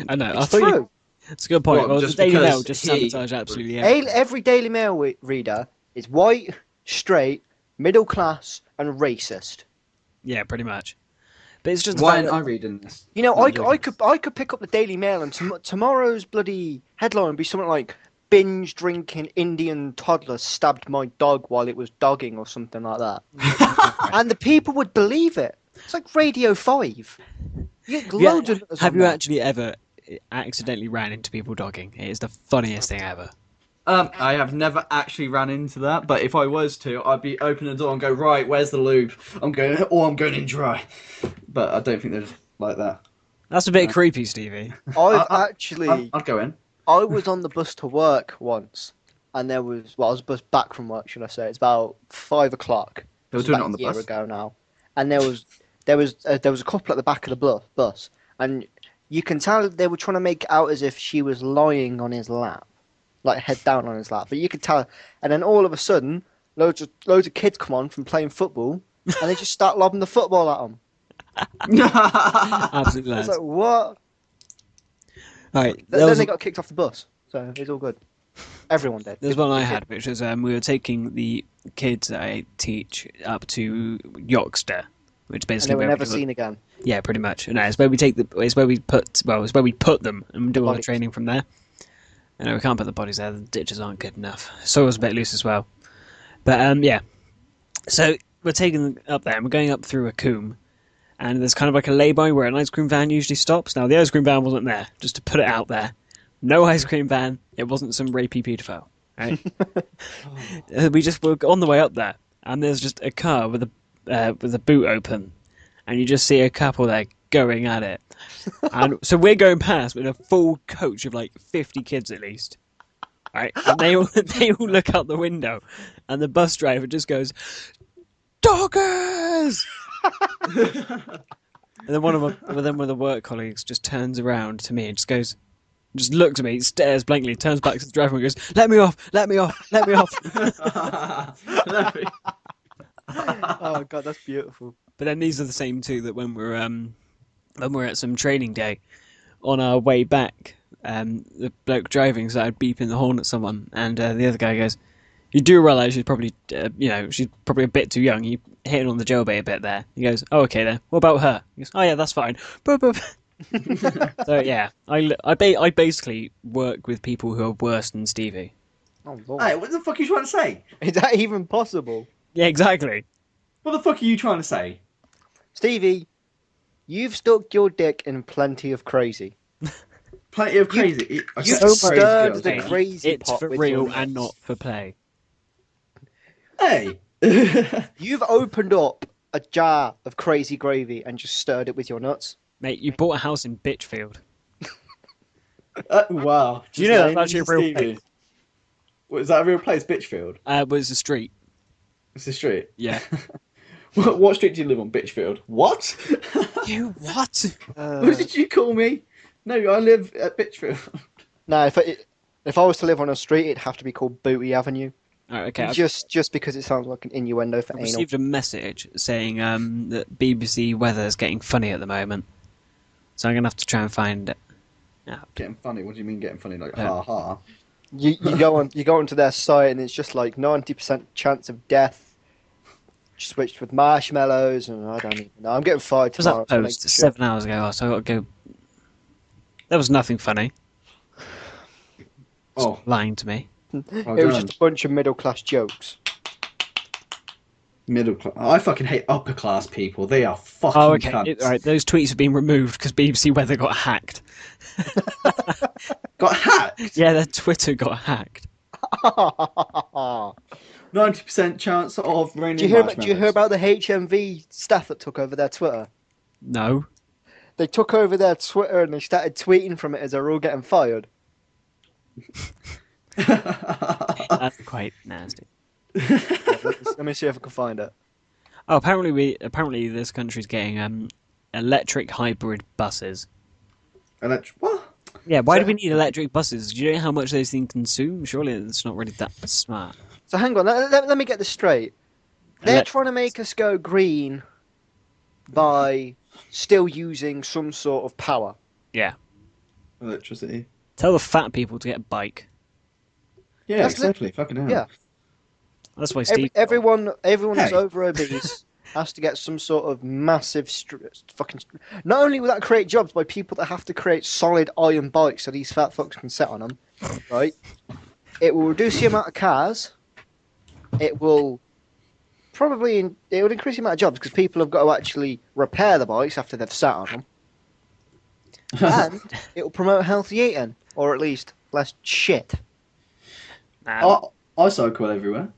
[SPEAKER 2] I know, I
[SPEAKER 1] It's
[SPEAKER 2] thought
[SPEAKER 1] true.
[SPEAKER 2] it's a good point.
[SPEAKER 3] What,
[SPEAKER 2] Well, the
[SPEAKER 3] just
[SPEAKER 2] Daily
[SPEAKER 3] because
[SPEAKER 2] Mail just
[SPEAKER 3] he-
[SPEAKER 2] sabotage absolutely everything.
[SPEAKER 1] Every Daily Mail reader is white, straight, middle class, and racist.
[SPEAKER 2] Yeah, pretty much. But it's just the
[SPEAKER 3] Why
[SPEAKER 2] fact
[SPEAKER 3] aren't
[SPEAKER 2] that-
[SPEAKER 3] I reading this?
[SPEAKER 1] You know,
[SPEAKER 3] No, I'm
[SPEAKER 1] I
[SPEAKER 3] joking.
[SPEAKER 1] could pick up the Daily Mail and tomorrow's bloody headline would be something like binge drinking Indian toddler stabbed my dog while it was dogging or something like that. And the people would believe it. It's like Radio 5. You get
[SPEAKER 2] Yeah,
[SPEAKER 1] loads of nutters
[SPEAKER 2] have
[SPEAKER 1] on
[SPEAKER 2] you
[SPEAKER 1] that.
[SPEAKER 2] actually ever accidentally ran into people dogging? It is the funniest thing ever.
[SPEAKER 3] I have never actually ran into that, but if I was to, I'd be opening the door and go, right, where's the lube? I'm going in dry. But I don't think there's like that.
[SPEAKER 2] That's a bit creepy, Stevie.
[SPEAKER 3] I'd go in.
[SPEAKER 1] I was on the bus to work once, and I was bus back from work, should I say? It's about 5 o'clock.
[SPEAKER 3] They were
[SPEAKER 1] It's
[SPEAKER 3] doing it
[SPEAKER 1] about
[SPEAKER 3] on
[SPEAKER 1] a
[SPEAKER 3] the
[SPEAKER 1] year
[SPEAKER 3] bus.
[SPEAKER 1] ago now, and there was a couple at the back of the bus, and you can tell they were trying to make it out as if she was lying on his lap, like head down on his lap. But you could tell, and then all of a sudden, loads of kids come on from playing football, and they just start lobbing the football at them.
[SPEAKER 2] Absolutely.
[SPEAKER 1] It's like what?
[SPEAKER 2] Right,
[SPEAKER 1] Then they got kicked off the bus, so it's all good. Everyone did.
[SPEAKER 2] there's one I had, which was we were taking the kids that I teach up to Yoxter, which
[SPEAKER 1] And
[SPEAKER 2] basically
[SPEAKER 1] they were
[SPEAKER 2] where
[SPEAKER 1] never
[SPEAKER 2] we-
[SPEAKER 1] seen again.
[SPEAKER 2] Yeah, pretty much. No, it's where we put them and do all the
[SPEAKER 1] Bodies.
[SPEAKER 2] training from there. No, we can't put the bodies there. The ditches aren't good enough. Soil's a bit loose as well. But yeah, so we're taking them up there and we're going up through a coombe, and there's kind of like a lay-by where an ice cream van usually stops. Now the ice cream van wasn't there. Just to put it out there, no ice cream van. It wasn't some rapey paedophile. Right? We just were on the way up there, and there's just a car with a boot open, and you just see a couple there going at it. And so we're going past with a full coach of like 50 kids at least. Right? And they all look out the window, and the bus driver just goes, "Doggers!" And then one of the work colleagues just turns around to me and just looks at me, stares blankly, turns back to the driver and goes, "Let me off! Let me off! Let me off!"
[SPEAKER 1] Oh god, that's beautiful.
[SPEAKER 2] But then these are the same two that when we're at some training day, on our way back, the bloke driving started beeping the horn at someone, and the other guy goes, "You do realise she's probably, she's probably a bit too young. You hit on the jailbait a bit there." He goes, "Oh, okay then. What about her?" He goes, "Oh yeah, that's fine." Boop, boop. So yeah, I basically work with people who are worse than Stevie.
[SPEAKER 1] Oh lord.
[SPEAKER 3] Hey, what the fuck are you trying to say?
[SPEAKER 1] Is that even possible?
[SPEAKER 2] Yeah, exactly.
[SPEAKER 3] What the fuck are you trying to say?
[SPEAKER 1] Stevie, you've stuck your dick in plenty of crazy.
[SPEAKER 3] Plenty of crazy. I
[SPEAKER 1] You
[SPEAKER 3] said crazy
[SPEAKER 1] stirred
[SPEAKER 3] girls,
[SPEAKER 1] the
[SPEAKER 3] yeah.
[SPEAKER 1] crazy
[SPEAKER 2] It's
[SPEAKER 1] pot
[SPEAKER 2] for
[SPEAKER 1] with
[SPEAKER 2] real
[SPEAKER 1] your
[SPEAKER 2] and
[SPEAKER 1] nuts.
[SPEAKER 2] not for play.
[SPEAKER 3] Hey.
[SPEAKER 1] You've opened up a jar of crazy gravy and just stirred it with your nuts.
[SPEAKER 2] Mate, you bought a house in Bitchfield.
[SPEAKER 3] Wow.
[SPEAKER 2] Do you know that's actually a real place?
[SPEAKER 3] What, is that a real place, Bitchfield?
[SPEAKER 2] Was a street.
[SPEAKER 3] It's a street.
[SPEAKER 2] Yeah.
[SPEAKER 3] What street do you live on, Bitchfield? What?
[SPEAKER 2] You what?
[SPEAKER 3] What did you call me? No, I live at Bitchfield.
[SPEAKER 1] No, if I was to live on a street, it'd have to be called Booty Avenue.
[SPEAKER 2] Alright, okay. I've
[SPEAKER 1] Just because it sounds like an innuendo for anal.
[SPEAKER 2] received a message saying that BBC weather is getting funny at the moment, so I'm gonna have to try and find it.
[SPEAKER 3] Getting funny? What do you mean getting funny? Like,
[SPEAKER 2] Yeah.
[SPEAKER 3] ha ha.
[SPEAKER 1] You go onto their site and it's just like 90% chance of death. Switched with marshmallows and I don't even know. I'm getting fired
[SPEAKER 2] Was
[SPEAKER 1] tomorrow.
[SPEAKER 2] that
[SPEAKER 1] so
[SPEAKER 2] post
[SPEAKER 1] make sure.
[SPEAKER 2] 7 hours ago? So I got to go. There was nothing funny.
[SPEAKER 3] Oh,
[SPEAKER 2] Lying to me.
[SPEAKER 1] It was just a bunch of middle class jokes.
[SPEAKER 3] middle class. I fucking hate upper class people. They are fucking
[SPEAKER 2] Oh, okay.
[SPEAKER 3] cunts.
[SPEAKER 2] Alright, those tweets have been removed because BBC Weather got hacked.
[SPEAKER 3] Got hacked.
[SPEAKER 2] Yeah, their Twitter got hacked.
[SPEAKER 3] 90% chance of raining
[SPEAKER 1] Do you hear
[SPEAKER 3] marshmallows.
[SPEAKER 1] about the HMV staff that took over their Twitter?
[SPEAKER 2] No.
[SPEAKER 1] they took over their Twitter and they started tweeting from it as they're all getting fired.
[SPEAKER 2] That's quite nasty.
[SPEAKER 1] Let me see if I can find it.
[SPEAKER 2] Oh, apparently this country's getting electric hybrid buses.
[SPEAKER 3] What?
[SPEAKER 2] Yeah, why
[SPEAKER 3] So-
[SPEAKER 2] do we need electric buses? Do you know how much those things consume? Surely it's not really that smart.
[SPEAKER 1] So hang on, let me get this straight. They're
[SPEAKER 2] Elec-
[SPEAKER 1] trying to make us go green by still using some sort of power.
[SPEAKER 2] Yeah.
[SPEAKER 3] Electricity.
[SPEAKER 2] Tell the fat people to get a bike.
[SPEAKER 3] Yeah,
[SPEAKER 1] That's
[SPEAKER 3] exactly. Fucking hell.
[SPEAKER 1] Yeah.
[SPEAKER 2] That's why Steve.
[SPEAKER 1] Everyone who's
[SPEAKER 3] Hey.
[SPEAKER 1] over obese has to get some sort of massive fucking. Not only will that create jobs by people that have to create solid iron bikes so these fat fucks can sit on them, right? It will reduce the amount of cars. It will it would increase the amount of jobs because people have got to actually repair the bikes after they've sat on them, and it will promote healthy eating, or at least less shit.
[SPEAKER 3] I cycle everywhere.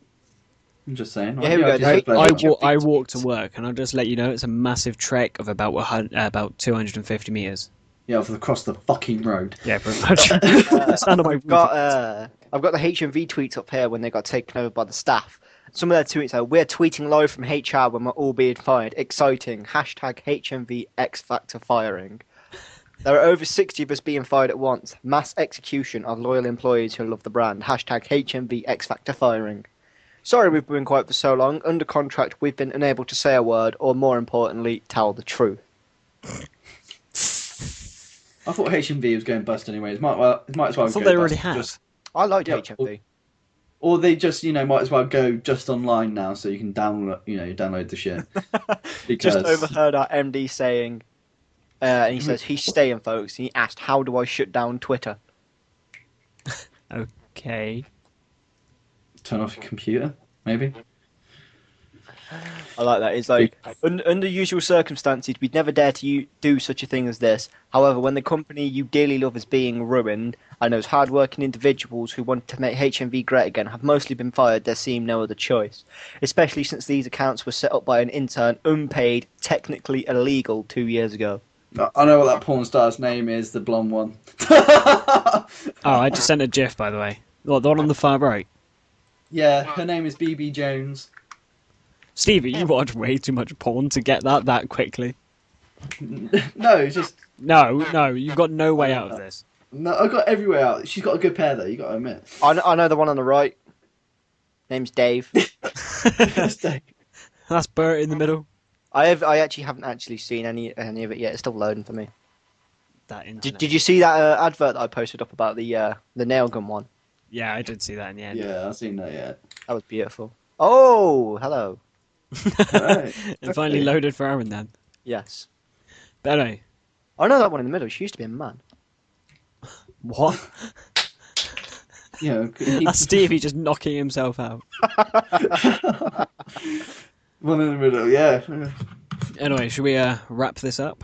[SPEAKER 3] I'm just saying.
[SPEAKER 1] Yeah, here we go.
[SPEAKER 2] I walk to work, and I'll just let you know it's a massive trek of about 250 meters.
[SPEAKER 3] Yeah, across the fucking road.
[SPEAKER 2] Yeah, pretty much. Stand on my roof.
[SPEAKER 1] I've got the HMV tweets up here when they got taken over by the staff. Some of their tweets are, "We're tweeting live from HR when we're all being fired. Exciting. Hashtag HMV X Factor firing. There are over 60 of us being fired at once. Mass execution of loyal employees who love the brand. Hashtag HMV X Factor firing. Sorry we've been quiet for so long. Under contract, we've been unable to say a word, or more importantly, tell the truth."
[SPEAKER 3] I thought HMV was going bust anyways. It might as well
[SPEAKER 2] I thought
[SPEAKER 3] go
[SPEAKER 2] they
[SPEAKER 3] bust.
[SPEAKER 2] already have.
[SPEAKER 1] I like
[SPEAKER 3] Yeah,
[SPEAKER 1] HMV.
[SPEAKER 3] Or they just, might as well go just online now so you can download the shit. Because
[SPEAKER 1] Just overheard our MD saying, and he says he's staying, folks. And he asked, "How do I shut down Twitter?"
[SPEAKER 2] Okay.
[SPEAKER 3] turn off your computer, maybe.
[SPEAKER 1] I like that. It's like, under usual circumstances, we'd never dare to do such a thing as this. However, when the company you dearly love is being ruined, and those hard-working individuals who want to make HMV great again have mostly been fired, there seemed no other choice. Especially since these accounts were set up by an intern, unpaid, technically illegal 2 years ago.
[SPEAKER 3] I know what that porn star's name is, the blonde one.
[SPEAKER 2] Oh, I just sent a GIF, by the way. The one on the far right.
[SPEAKER 3] Yeah, her name is BB Jones.
[SPEAKER 2] Stevie, you watch way too much porn to get that quickly.
[SPEAKER 3] No, it's just
[SPEAKER 2] No, you've got no way out of this.
[SPEAKER 3] no. I got everywhere out. She's got a good pair though. You got to admit.
[SPEAKER 1] I know the one on the right. Name's Dave.
[SPEAKER 2] That's Bert in the middle.
[SPEAKER 1] I actually haven't actually seen any of it yet. It's still loading for me.
[SPEAKER 2] That internet.
[SPEAKER 1] Did you see that advert that I posted up about the nail gun one?
[SPEAKER 2] Yeah, I did see that in the end.
[SPEAKER 3] Yeah, I've seen that. Yeah.
[SPEAKER 1] That was beautiful. Oh, hello.
[SPEAKER 3] Right.
[SPEAKER 2] It finally loaded for Aaron then.
[SPEAKER 1] Yes.
[SPEAKER 2] But anyway,
[SPEAKER 1] I know that one in the middle. She used to be a man.
[SPEAKER 2] what?
[SPEAKER 3] Yeah.
[SPEAKER 2] That's Stevie just knocking himself out.
[SPEAKER 3] One in the middle. Yeah.
[SPEAKER 2] Anyway, should we wrap this up?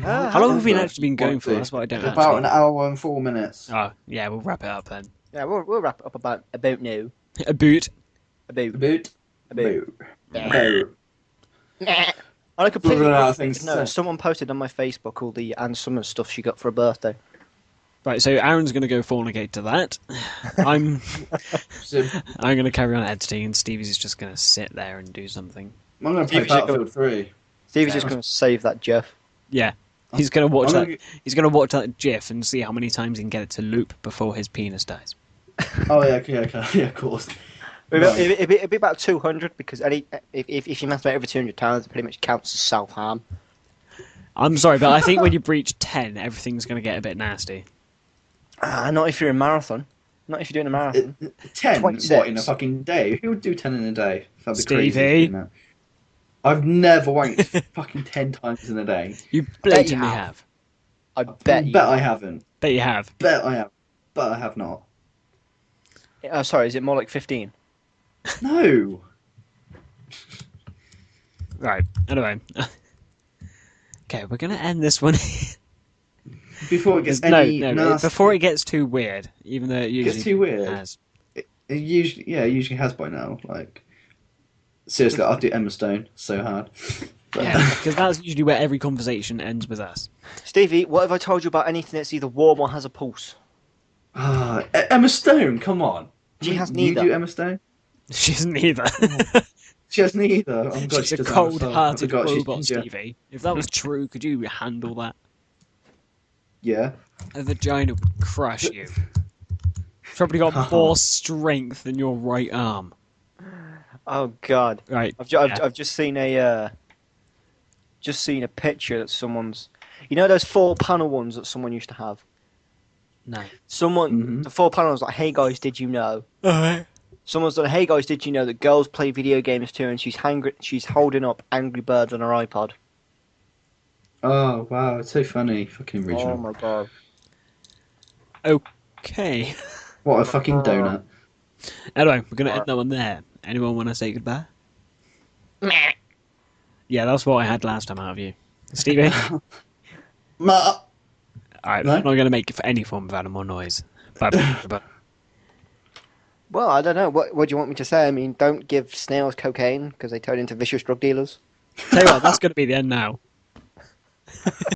[SPEAKER 1] How
[SPEAKER 2] How long have we
[SPEAKER 3] that?
[SPEAKER 2] actually been going for? That's what I don't
[SPEAKER 3] About
[SPEAKER 2] actually...
[SPEAKER 3] an hour and 4 minutes.
[SPEAKER 2] Oh, yeah, we'll wrap it up then.
[SPEAKER 1] Yeah, we'll wrap it up about now.
[SPEAKER 2] A boot.
[SPEAKER 1] About.
[SPEAKER 3] Boot.
[SPEAKER 1] Boot.
[SPEAKER 3] Boot.
[SPEAKER 1] On a completely
[SPEAKER 3] Running out of
[SPEAKER 1] different
[SPEAKER 3] things to
[SPEAKER 1] note,
[SPEAKER 3] say.
[SPEAKER 1] someone posted on my Facebook all the Anne Summers stuff she got for her birthday.
[SPEAKER 2] Right, so Aaron's going to go fornicate to that. I'm going to carry on editing, and Stevie's just going to sit there and do something.
[SPEAKER 3] I'm going to play
[SPEAKER 1] Stevie should go-
[SPEAKER 3] Battlefield 3.
[SPEAKER 1] Stevie's just going to save that, Jeff.
[SPEAKER 2] Yeah, he's going to watch
[SPEAKER 3] I'm
[SPEAKER 2] that.
[SPEAKER 3] gonna-
[SPEAKER 2] He's going to watch that GIF and see how many times he can get it to loop before his penis dies.
[SPEAKER 3] Oh yeah, okay, yeah, of course.
[SPEAKER 1] It'd be about 200 because if you masturbate over 200 times, it pretty much counts as self-harm.
[SPEAKER 2] I'm sorry, but I think when you breach 10, everything's going to get a bit nasty.
[SPEAKER 1] Not if you're in marathon. Not if you're doing a marathon.
[SPEAKER 3] 10?
[SPEAKER 1] 26.
[SPEAKER 3] What, in a fucking day? Who would do 10 in a day? That'd be
[SPEAKER 2] Stevie.
[SPEAKER 3] crazy. I've never wanked fucking 10 times in a day.
[SPEAKER 2] You blatantly
[SPEAKER 1] have.
[SPEAKER 2] have.
[SPEAKER 1] I bet you.
[SPEAKER 3] Bet I haven't.
[SPEAKER 2] Bet you have.
[SPEAKER 3] Bet I have. But I have not.
[SPEAKER 1] Sorry, is it more like 15?
[SPEAKER 3] No.
[SPEAKER 2] Right, anyway. Okay, we're going to end this one.
[SPEAKER 3] Before it gets
[SPEAKER 2] no,
[SPEAKER 3] any nasty.
[SPEAKER 2] before it gets too weird, even though it
[SPEAKER 3] It
[SPEAKER 2] usually
[SPEAKER 3] gets too weird.
[SPEAKER 2] has.
[SPEAKER 3] It usually has by now. Like, seriously, I'll do Emma Stone so hard.
[SPEAKER 2] Yeah, because that's usually where every conversation ends with us.
[SPEAKER 1] Stevie, what have I told you about anything that's either warm or has a pulse?
[SPEAKER 3] Emma Stone, come on.
[SPEAKER 1] She has
[SPEAKER 3] You
[SPEAKER 1] neither.
[SPEAKER 3] do Emma Stone?
[SPEAKER 2] She's neither.
[SPEAKER 3] She has neither. Oh, God,
[SPEAKER 2] She's
[SPEAKER 3] she
[SPEAKER 2] a
[SPEAKER 3] does have a soul. I
[SPEAKER 2] cold-hearted
[SPEAKER 3] forgot she's
[SPEAKER 2] robot,
[SPEAKER 3] ginger.
[SPEAKER 2] Stevie. If that was true, could you handle that?
[SPEAKER 3] Yeah.
[SPEAKER 2] A vagina would crush you. Probably got more strength than your right arm.
[SPEAKER 1] Oh God!
[SPEAKER 2] Right.
[SPEAKER 1] I've just seen a picture that someone's. You know those 4-panel ones that someone used to have.
[SPEAKER 2] No.
[SPEAKER 1] The 4 panels like, hey guys, did you know?
[SPEAKER 2] Alright.
[SPEAKER 1] Someone's done, hey guys, did you know that girls play video games too? And she's holding up Angry Birds on her iPod.
[SPEAKER 3] Oh, wow. It's so funny. Fucking original.
[SPEAKER 1] Oh my God!
[SPEAKER 2] Okay.
[SPEAKER 3] What a fucking donut.
[SPEAKER 2] Anyway, we're gonna end that one there. Anyone want to say goodbye? Yeah, that's what I had last time out of you, Stevie.
[SPEAKER 3] Ma.
[SPEAKER 2] Alright,
[SPEAKER 3] No?
[SPEAKER 2] I'm not gonna make any form of animal noise. But
[SPEAKER 1] Well, I don't know. What do you want me to say? I mean, don't give snails cocaine because they turn into vicious drug dealers.
[SPEAKER 2] tell you what, that's gonna be the end now.